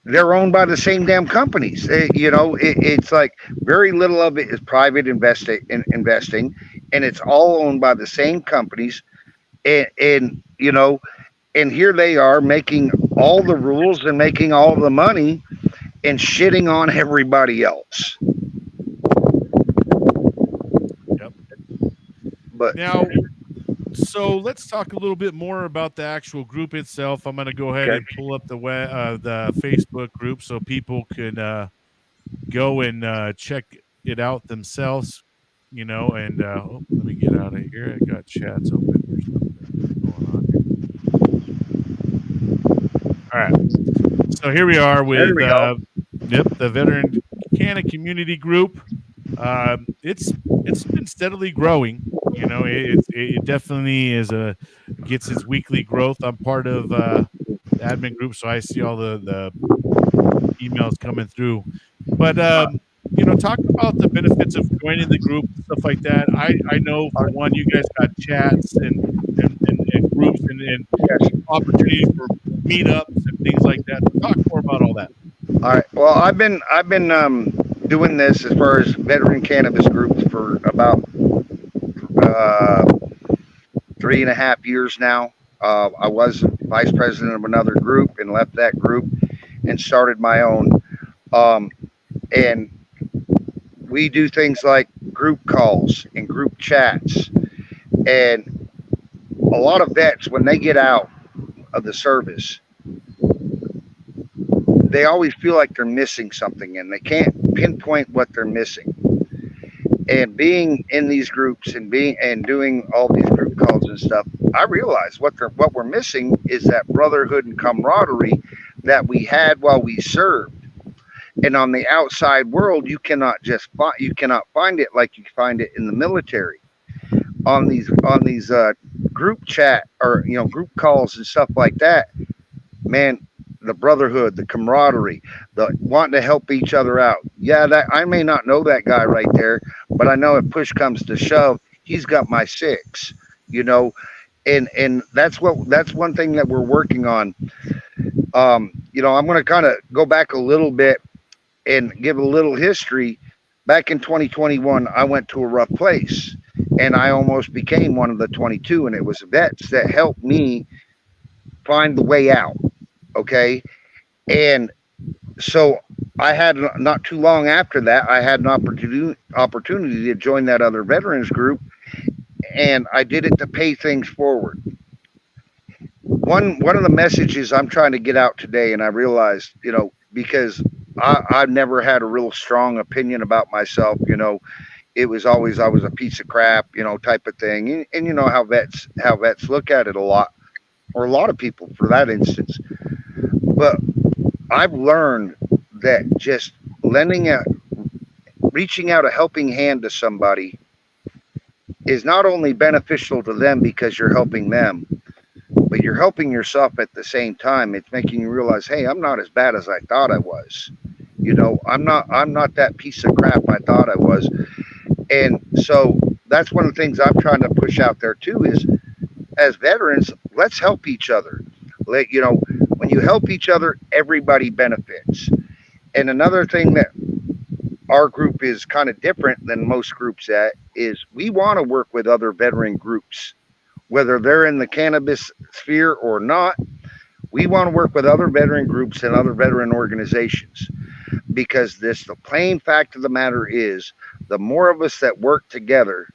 they're owned by the same damn companies. It's like very little of it is private investing, and it's all owned by the same companies. And here they are making all the rules and making all the money and shitting on everybody else. Yep. But now, so let's talk a little bit more about the actual group itself. I'm going to go ahead and pull up the Facebook group so people can go and check it out themselves, and let me get out of here. I got chats open. There's something going on here. All right. So here we are with the Veterans Canna Community group. It's been steadily growing. It definitely gets its weekly growth. I'm part of the admin group, so I see all the emails coming through. But talk about the benefits of joining the group, stuff like that. I know for one, you guys got chats and groups and opportunities for meetups and things like that. So talk more about all that. All right. Well, I've been doing this as far as veteran cannabis groups for about 3.5 years now. I was vice president of another group and left that group and started my own. Um, and we do things like group calls and group chats. And a lot of vets, when they get out of the service, they always feel like they're missing something and they can't pinpoint what they're missing. And being in these groups and doing all these group calls and stuff, I realize what we're missing is that brotherhood and camaraderie that we had while we served. And on the outside world, you cannot find it like you find it in the military. On these group chat or group calls and stuff like that, man, the brotherhood, the camaraderie, the wanting to help each other out. Yeah, that I may not know that guy right there, but I know if push comes to shove, he's got my six, you know, and that's one thing that we're working on. I'm going to kind of go back a little bit and give a little history. Back in 2021, I went to a rough place and I almost became one of the 22, and it was vets that helped me find the way out. Okay. And so I had, not too long after that, I had an opportunity to join that other veterans group, and I did it to pay things forward. One of the messages I'm trying to get out today, and I realized, because I've never had a real strong opinion about myself, it was always I was a piece of crap, type of thing. And you know how vets look at it a lot, or a lot of people for that instance. But I've learned that just reaching out a helping hand to somebody is not only beneficial to them because you're helping them, but you're helping yourself at the same time. It's making you realize, hey, I'm not as bad as I thought I was. I'm not that piece of crap I thought I was. And so that's one of the things I'm trying to push out there too is, as veterans, let's help each other. When you help each other, everybody benefits. And another thing that our group is kind of different than most groups at is we want to work with other veteran groups, whether they're in the cannabis sphere or not. We want to work with other veteran groups and other veteran organizations, because the plain fact of the matter is, the more of us that work together,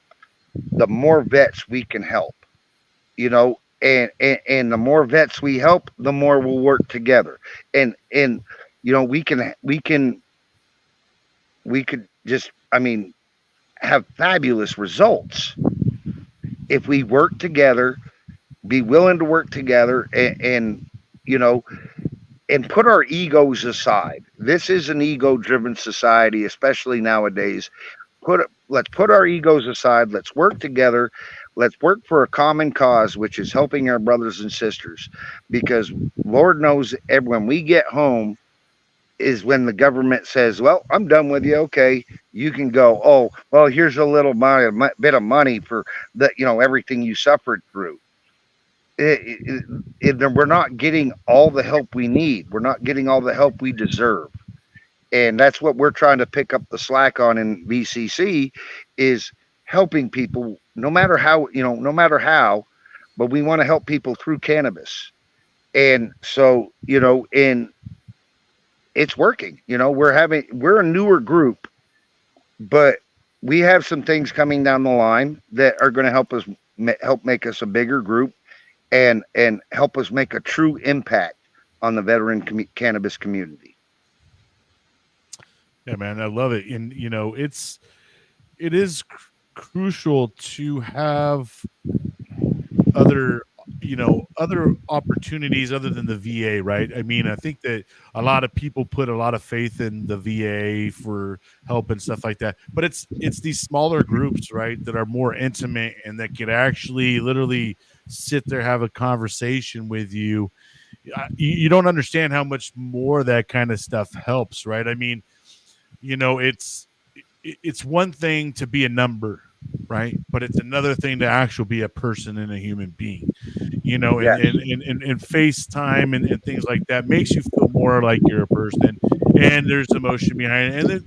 the more vets we can help, and the more vets we help, the more we'll work together. And we could just, have fabulous results if we work together, be willing to work together, and put our egos aside. This is an ego-driven society, especially nowadays. Let's put our egos aside. Let's work together. Let's work for a common cause, which is helping our brothers and sisters. Because Lord knows, when we get home is when the government says, well, I'm done with you. Okay, you can go. Oh, well, here's a little bit of money for everything you suffered through. We're not getting all the help we need. We're not getting all the help we deserve. And that's what we're trying to pick up the slack on in VCC, is helping people no matter how, but we want to help people through cannabis. And so, and it's working. We're a newer group, but we have some things coming down the line that are going to help make us a bigger group and help us make a true impact on the veteran cannabis community. Yeah, man, I love it. And it is crucial to have other opportunities other than the VA, right? I think that a lot of people put a lot of faith in the VA for help and stuff like that, but it's these smaller groups, right, that are more intimate and that can actually literally sit there, have a conversation with you. You don't understand how much more that kind of stuff helps, right? It's one thing to be a number, right? But it's another thing to actually be a person and a human being, and FaceTime and things like that makes you feel more like you're a person, and there's emotion behind it. And then,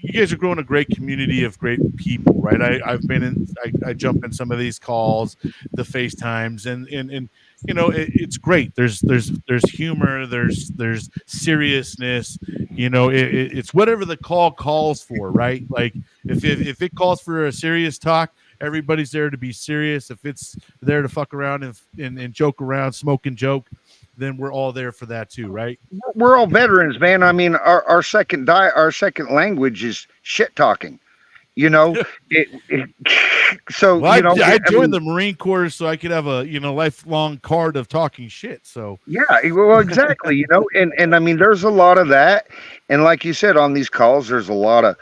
you guys are growing a great community of great people, right? I jump in some of these calls, the FaceTimes, and it's great. There's humor, there's seriousness. It's whatever the call calls for, right? Like if it calls for a serious talk, everybody's there to be serious. If it's there to fuck around and joke around, smoke and joke, then we're all there for that too, right? We're all veterans, man. I mean, our second language is shit talking. So well, I joined the Marine Corps so I could have a lifelong card of talking shit. So yeah, well, exactly. And I mean, there's a lot of that, and like you said, on these calls, there's a lot of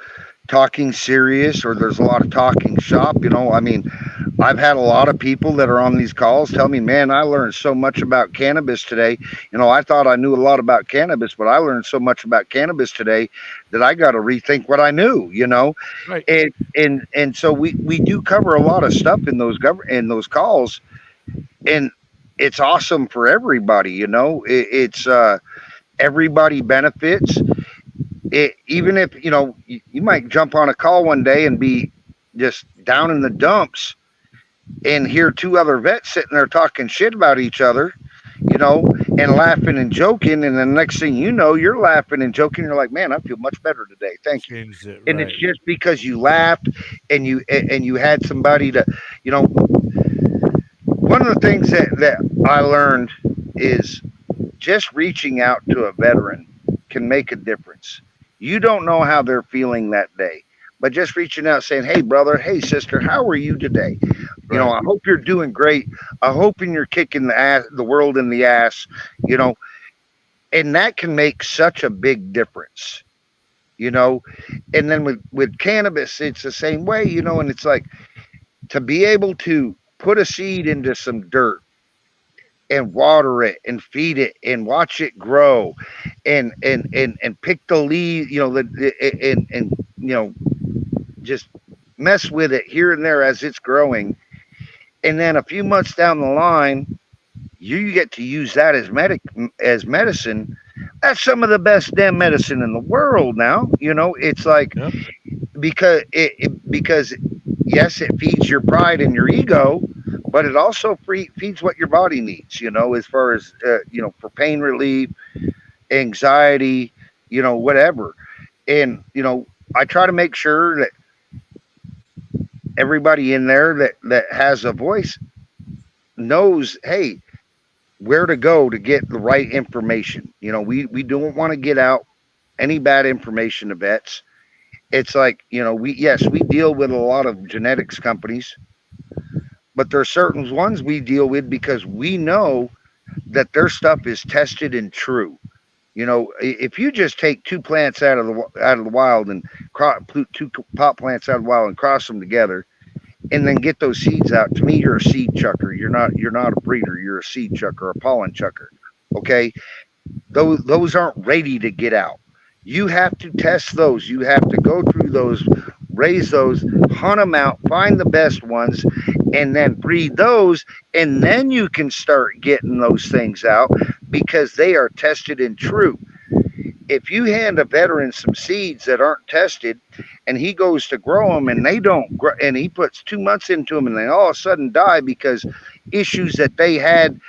talking serious, or there's a lot of talking shop. I mean, I've had a lot of people that are on these calls tell me, man, I learned so much about cannabis today. I thought I knew a lot about cannabis, but I learned so much about cannabis today that I got to rethink what I knew, right. And so we do cover a lot of stuff in those calls, and it's awesome for everybody. It's everybody benefits. Even if you might jump on a call one day and be just down in the dumps and hear two other vets sitting there talking shit about each other, and laughing and joking, and the next thing you know, you're laughing and joking. You're like, man, I feel much better today. Thank you. Right. And it's just because you laughed and you had somebody to, one of the things that I learned is just reaching out to a veteran can make a difference. You don't know how they're feeling that day, but just reaching out saying, hey, brother, hey, sister, how are you today? Right. I hope you're doing great. I hope you're kicking the world in the ass, and that can make such a big difference, and then with cannabis, it's the same way, and it's like to be able to put a seed into some dirt and water it and feed it and watch it grow and pick the lead, and just mess with it here and there as it's growing. And then a few months down the line, you get to use that as medicine. That's some of the best damn medicine in the world now. It's like, Yep. because yes, it feeds your pride and your ego, but it also feeds what your body needs, as far as, for pain relief, anxiety, whatever. And, I try to make sure that everybody in there that has a voice knows, hey, where to go to get the right information. We don't want to get out any bad information to vets. It's like, we deal with a lot of genetics companies, but there are certain ones we deal with because we know that their stuff is tested and true. If you just take two plants out of the wild and two pot plants out of the wild and cross them together, and then get those seeds out, to me, you're a seed chucker. You're not a breeder. You're a seed chucker, a pollen chucker. Okay, those aren't ready to get out. You have to test those. You have to go through those, raise those, hunt them out, find the best ones, and then breed those, and then you can start getting those things out because they are tested and true. If you hand a veteran some seeds that aren't tested and he goes to grow them and they don't grow, and he puts 2 months into them and they all of a sudden die because issues that they had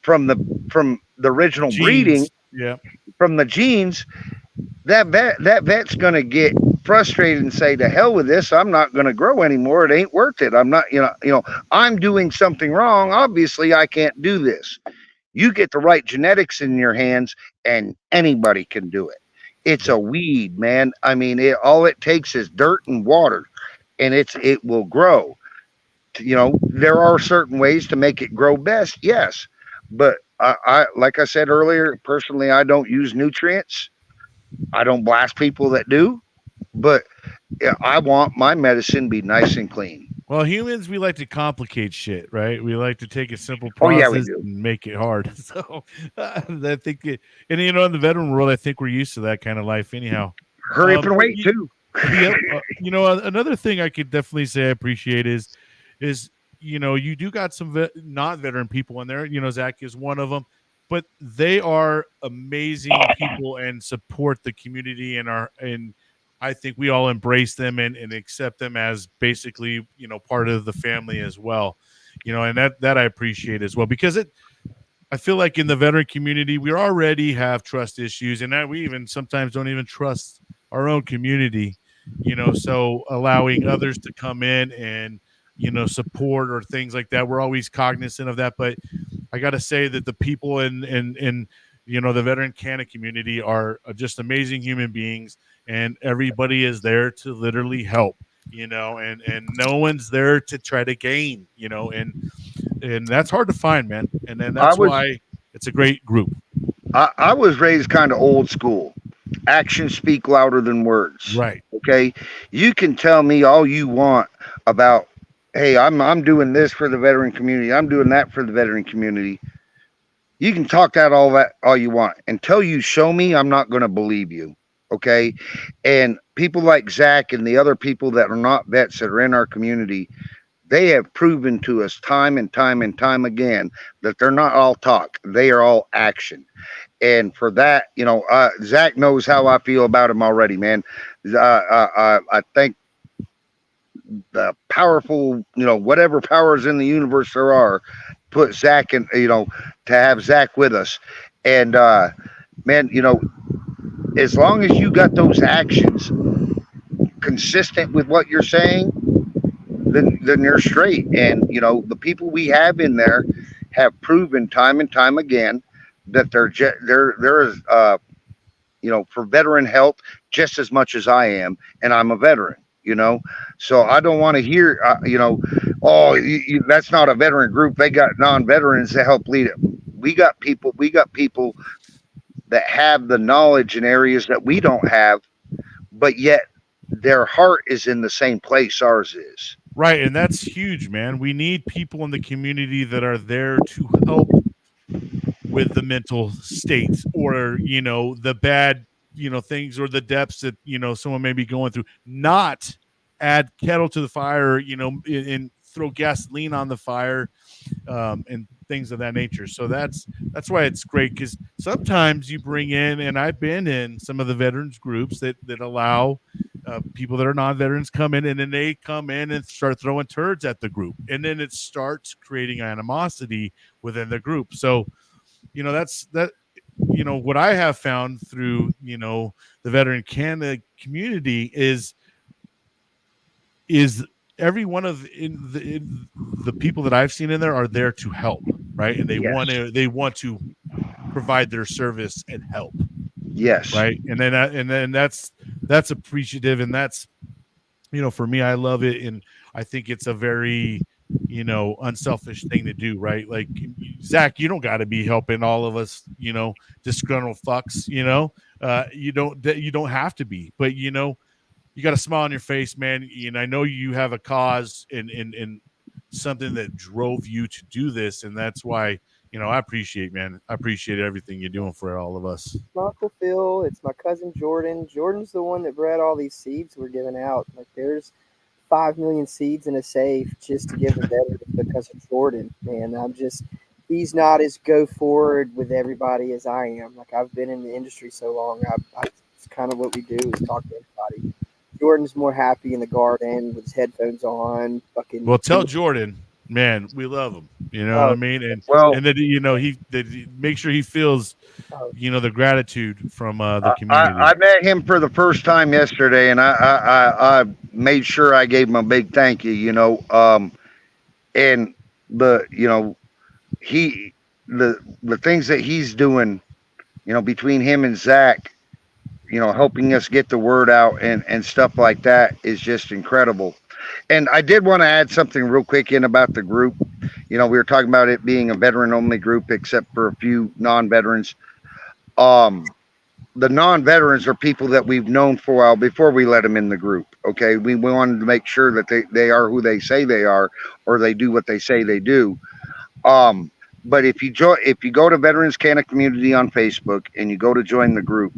from the original Genes. breeding, Yeah. from the genes, that vet's going to get frustrated and say, to hell with this, I'm not going to grow anymore. It ain't worth it. I'm not, I'm doing something wrong. Obviously I can't do this. You get the right genetics in your hands and anybody can do it. It's a weed, man. I mean, all it takes is dirt and water and it will grow. There are certain ways to make it grow best. Yes. But I like I said earlier, personally, I don't use nutrients. I don't blast people that do, but I want my medicine be nice and clean. Well, humans, we like to complicate shit, right? We like to take a simple process and make it hard. So I think, in the veteran world, I think we're used to that kind of life anyhow. Hurry up and wait, too. Another thing I could definitely say I appreciate is you do got some not veteran people in there. Zach is one of them, but they are amazing people and support the community and I think we all embrace them and accept them as basically, part of the family as well. And that I appreciate as well, because I feel like in the veteran community, we already have trust issues, and that we even sometimes don't even trust our own community, so allowing others to come in and, support or things like that. We're always cognizant of that. But I got to say that the people in the veteran Canna community are just amazing human beings, and everybody is there to literally help, and no one's there to try to gain, and that's hard to find, man. And then I that's was why it's a great group. I was raised kind of old school. Actions speak louder than words. Right. Okay, you can tell me all you want about, hey, I'm doing this for the veteran community. I'm doing that for the veteran community. You can talk that all you want. Until you show me, I'm not going to believe you. Okay, and people like Zach and the other people that are not vets that are in our community, they have proven to us time and time and time again that they're not all talk. They are all action. And for that, Zach knows how I feel about him already, man. I think the powerful, whatever powers in the universe there are, put Zach in, to have Zach with us. And, man, as long as you got those actions consistent with what you're saying, then you're straight. And, the people we have in there have proven time and time again that for veteran health just as much as I am, and I'm a veteran. So I don't want to hear, oh, that's not a veteran group. They got non-veterans to help lead it. We got people that have the knowledge in areas that we don't have, but yet their heart is in the same place ours is. Right. And that's huge, man. We need people in the community that are there to help with the mental states, or, the bad, things, or the depths that, someone may be going through, not add kettle to the fire, and throw gasoline on the fire, and things of that nature. So that's why it's great, because sometimes you bring in, and I've been in some of the veterans groups that allow people that are non-veterans come in, and then they come in and start throwing turds at the group, and then it starts creating animosity within the group. So that's what I have found through the Veteran Canada community is every one of the people that I've seen in there are there to help, right? And they want to provide their service and help. Yes. Right. And then that's appreciative, and that's for me, I love it, and I think it's a very unselfish thing to do, right? Like, Zach, you don't got to be helping all of us, disgruntled fucks, you don't have to be, but you got a smile on your face, man. And I know you have a cause and something that drove you to do this, and that's why I appreciate everything you're doing for all of us. My Uncle Phil, it's my cousin Jordan. Jordan's the one that bred all these seeds we're giving out. Like, there's 5 million seeds in a safe just to give the veterans because of Jordan. Man, he's not as go forward with everybody as I am. Like, I've been in the industry so long, it's kind of what we do is talk to everybody. Jordan's more happy in the garden with his headphones on. Well, tell Jordan, man, we love him. You know what I mean? And that he make sure he feels the gratitude from the community. I met him for the first time yesterday, and I made sure I gave him a big thank you. And the things that he's doing, between him and Zach, helping us get the word out and stuff like that is just incredible. And I did want to add something real quick in about the group. We were talking about it being a veteran-only group, except for a few non-veterans. The non-veterans are people that we've known for a while before we let them in the group. Okay, we wanted to make sure that they are who they say they are, or they do what they say they do. But if you go to Veterans Canna Community on Facebook and you go to join the group,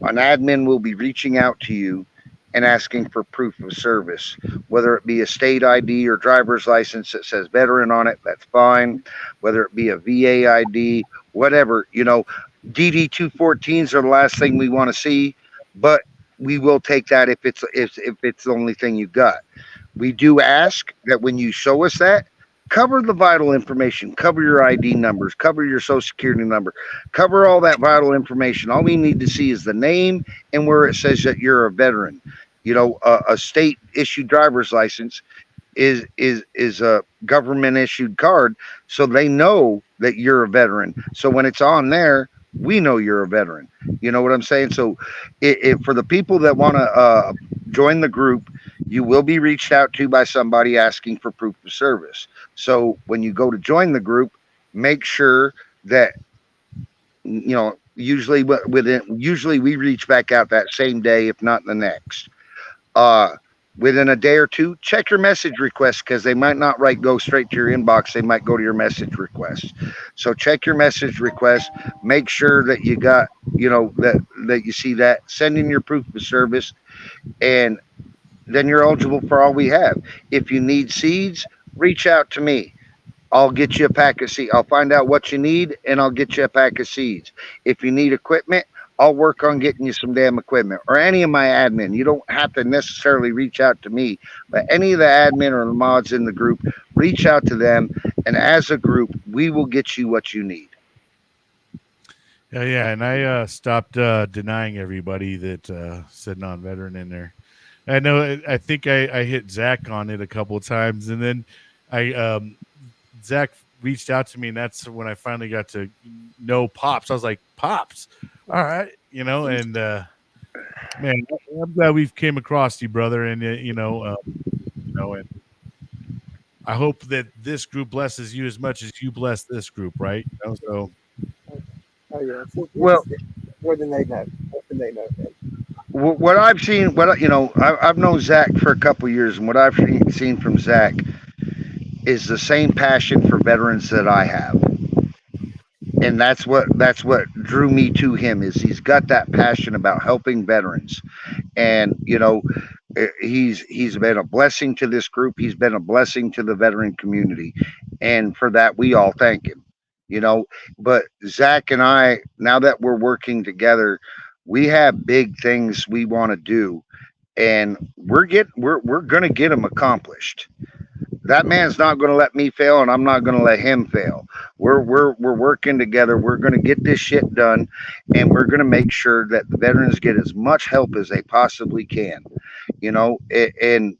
an admin will be reaching out to you and asking for proof of service, whether it be a state ID or driver's license that says veteran on it, that's fine. Whether it be a VA ID, whatever, DD 214s are the last thing we want to see, but we will take that if it's the only thing you got. We do ask that when you show us that, cover the vital information, cover your ID numbers, cover your social security number, cover all that vital information. All we need to see is the name and where it says that you're a veteran. A state issued driver's license is a government issued card, so they know that you're a veteran. So when it's on there, we know you're a veteran. You know what I'm saying? So for the people that want to join the group, you will be reached out to by somebody asking for proof of service. So when you go to join the group, make sure that usually we reach back out that same day, if not the next. Within a day or two, check your message requests, because they might not go straight to your inbox. They might go to your message request. So check your message request. Make sure that you got, that you see that. Send in your proof of service, and then you're eligible for all we have. If you need seeds, reach out to me. I'll get you a pack of seeds. I'll find out what you need, and I'll get you a pack of seeds. If you need equipment, I'll work on getting you some damn equipment, or any of my admin. You don't have to necessarily reach out to me, but any of the admin or the mods in the group, reach out to them, and as a group, we will get you what you need. Yeah, and I stopped denying everybody that said non-veteran in there. I know. I think I hit Zach on it a couple of times, and then Zach reached out to me, and that's when I finally got to know Pops. I was like, Pops, all right, and man, I'm glad we've came across you, brother, and and I hope that this group blesses you as much as you bless this group, right? So, Oh yeah, it's well, more than they know. More than they know. what I've seen, I've known Zach for a couple of years, and what I've seen from Zach is the same passion for veterans that I have. And that's what drew me to him, is he's got that passion about helping veterans. And he's been a blessing to this group. He's been a blessing to the veteran community, and for that we all thank him. But Zach and I, now that we're working together, we have big things we want to do, and we're gonna get them accomplished. That man's not going to let me fail, and I'm not going to let him fail. We're working together. We're going to get this shit done, and we're going to make sure that the veterans get as much help as they possibly can. And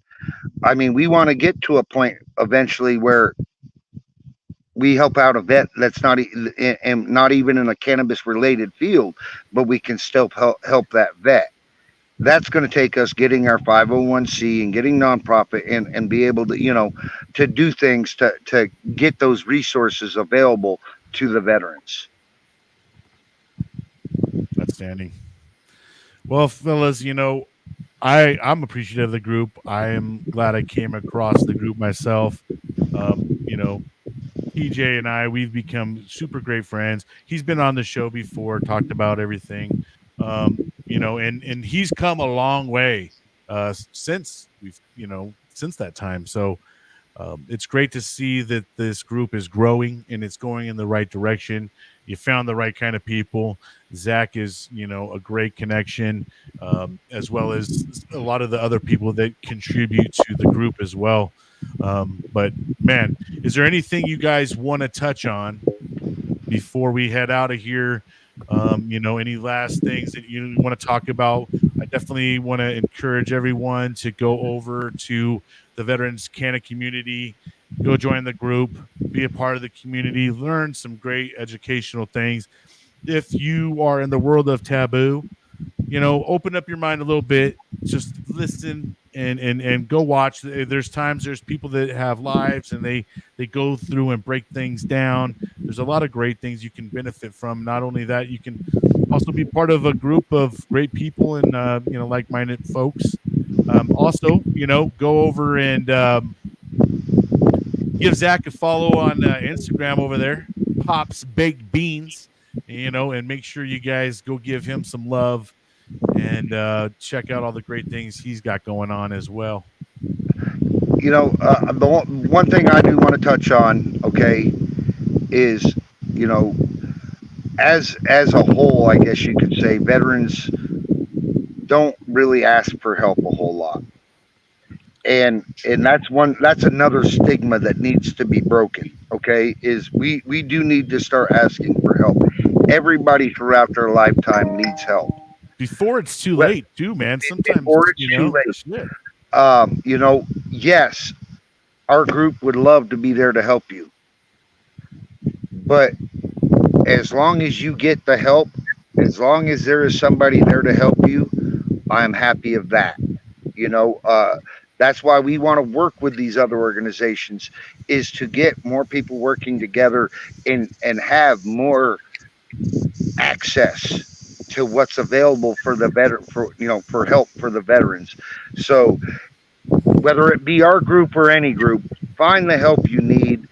I mean, we want to get to a point eventually where we help out a vet that's not even in a cannabis related field, but we can still help that vet. That's going to take us getting our 501c and getting nonprofit and be able to, to do things to get those resources available to the veterans. Outstanding. Well, fellas, I'm appreciative of the group. I am glad I came across the group myself. TJ and I, we've become super great friends. He's been on the show before, talked about everything. And he's come a long way since that time. So it's great to see that this group is growing and it's going in the right direction. You found the right kind of people. Zach is, a great connection, as well as a lot of the other people that contribute to the group as well. But man, is there anything you guys want to touch on before we head out of here? Any last things that you want to talk about? I definitely want to encourage everyone to go over to the Veterans Canna Community, go join the group, be a part of the community, learn some great educational things. If you are in the world of taboo, open up your mind a little bit, just listen and go watch. There's people that have lives and they go through and break things down. There's a lot of great things you can benefit from. Not only that, you can also be part of a group of great people and like-minded folks. Also, go over and give Zach a follow on Instagram over there, Pops Baked Beans, and make sure you guys go give him some love and check out all the great things he's got going on as well. The one thing I do want to touch on, okay, is, as a whole, I guess you could say, veterans don't really ask for help a whole lot. And that's another stigma that needs to be broken. Okay, is we do need to start asking for help. Everybody throughout their lifetime needs help. Before it's too Well, late, too, man. Sometimes, before it's too late. shit. Yes, our group would love to be there to help you, but as long as you get the help, as long as there is somebody there to help you, I'm happy of that. You know, that's why we want to work with these other organizations, is to get more people working together and have more access to what's available for the veteran, for help for the veterans. So whether it be our group or any group, find the help you need.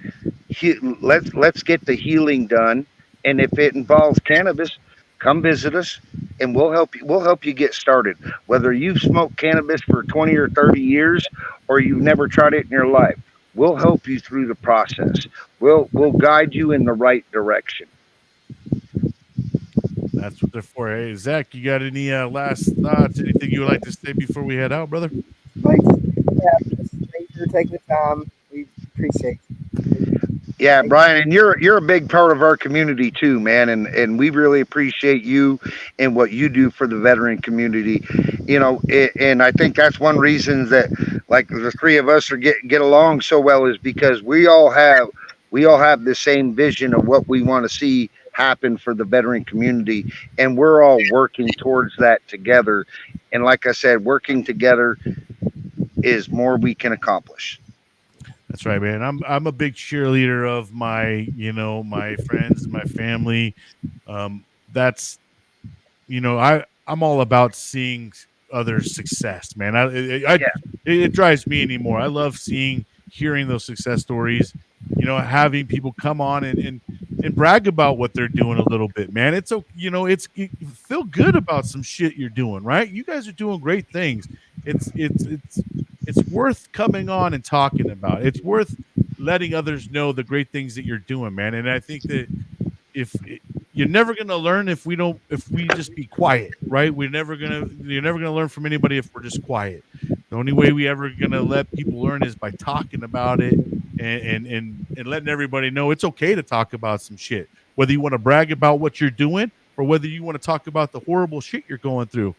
Let's get the healing done, and if it involves cannabis, come visit us, and we'll help you. We'll help you get started. Whether you've smoked cannabis for 20 or 30 years, or you've never tried it in your life, we'll help you through the process. We'll guide you in the right direction. That's what they're for. Hey, Zach, you got any last thoughts? Anything you would like to say before we head out, brother? Like, thank you for taking the time. We appreciate it. Yeah, Brian, and you're a big part of our community too, man, and we really appreciate you and what you do for the veteran community. And I think that's one reason that, like, the three of us are get along so well, is because we all have the same vision of what we want to see happen for the veteran community, and we're all working towards that together. And like I said, working together is more we can accomplish. That's right, man. I'm a big cheerleader of my friends, my family. That's I'm all about seeing others' success, man. It drives me anymore. I love hearing those success stories. Having people come on and brag about what they're doing a little bit, man. It's you feel good about some shit you're doing, right? You guys are doing great things. It's worth coming on and talking about. It's worth letting others know the great things that you're doing, man. And I think that you're never going to learn if we just be quiet, right? You're never going to learn from anybody if we're just quiet. The only way we ever going to let people learn is by talking about it and letting everybody know it's okay to talk about some shit, whether you want to brag about what you're doing or whether you want to talk about the horrible shit you're going through.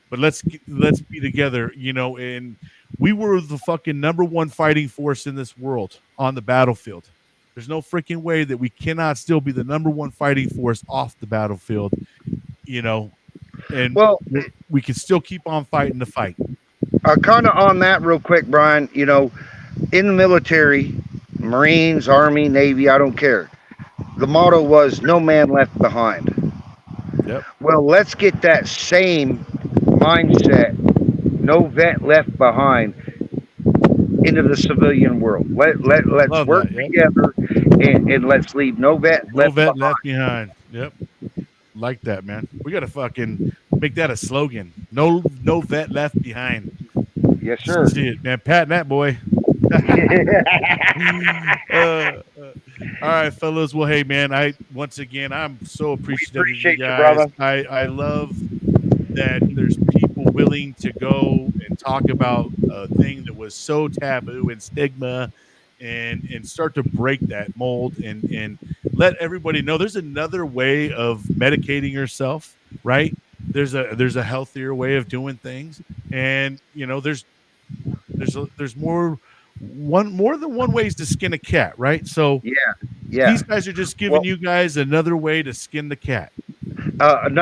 But let's be together, and we were the fucking #1 fighting force in this world on the battlefield. There's no freaking way that we cannot still be the #1 fighting force off the battlefield, and we can still keep on fighting the fight. Kind of on that real quick, Brian, in the military, Marines, Army, Navy, I don't care. The motto was no man left behind. Yep. Well, let's get that same mindset, no vet left behind, into the civilian world. Let's work together and let's leave no vet left behind. Yep. Like that, man. We got to fucking make that a slogan. No vet left behind. Yes, sir. See it, man. Patting that boy. All right, fellas. Well, hey, man. I'm so appreciative of you guys. I love that there's people willing to go and talk about a thing that was so taboo and stigma, and start to break that mold and let everybody know there's another way of medicating yourself, right? There's a healthier way of doing things, and there's more than one ways to skin a cat, right? So yeah, these guys are just giving you guys another way to skin the cat.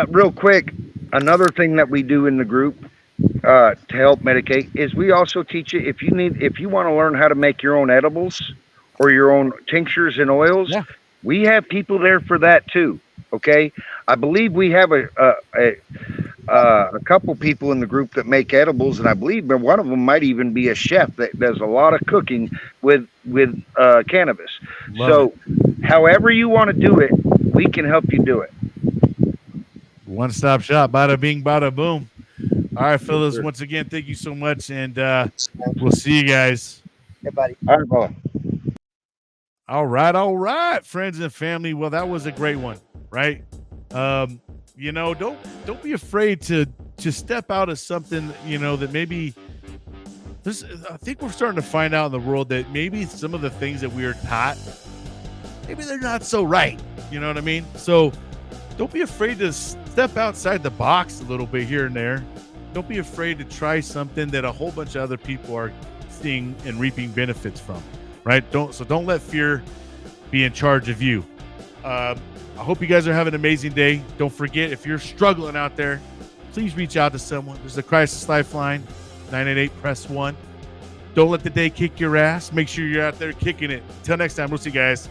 Real quick, another thing that we do in the group to help medicate is we also teach you, if you want to learn how to make your own edibles or your own tinctures and oils, we have people there for that too. Okay, I believe we have a couple people in the group that make edibles, and I believe one of them might even be a chef that does a lot of cooking with cannabis. However you want to do it, we can help you do it. One-stop shop, bada bing, bada boom. All right, fellas, once again, thank you so much, and we'll see you guys. Hey, buddy. All right, brother. All right, friends and family. Well, that was a great one, right? Don't be afraid to to step out of something, that maybe I think we're starting to find out in the world that maybe some of the things that we are taught, maybe they're not so right. You know what I mean? So don't be afraid to step outside the box a little bit here and there. Don't be afraid to try something that a whole bunch of other people are seeing and reaping benefits from, right? Don't let fear be in charge of you. I hope you guys are having an amazing day. Don't forget, if you're struggling out there, please reach out to someone. There's a crisis lifeline, 988-PRESS-1. Don't let the day kick your ass. Make sure you're out there kicking it. Until next time, we'll see you guys.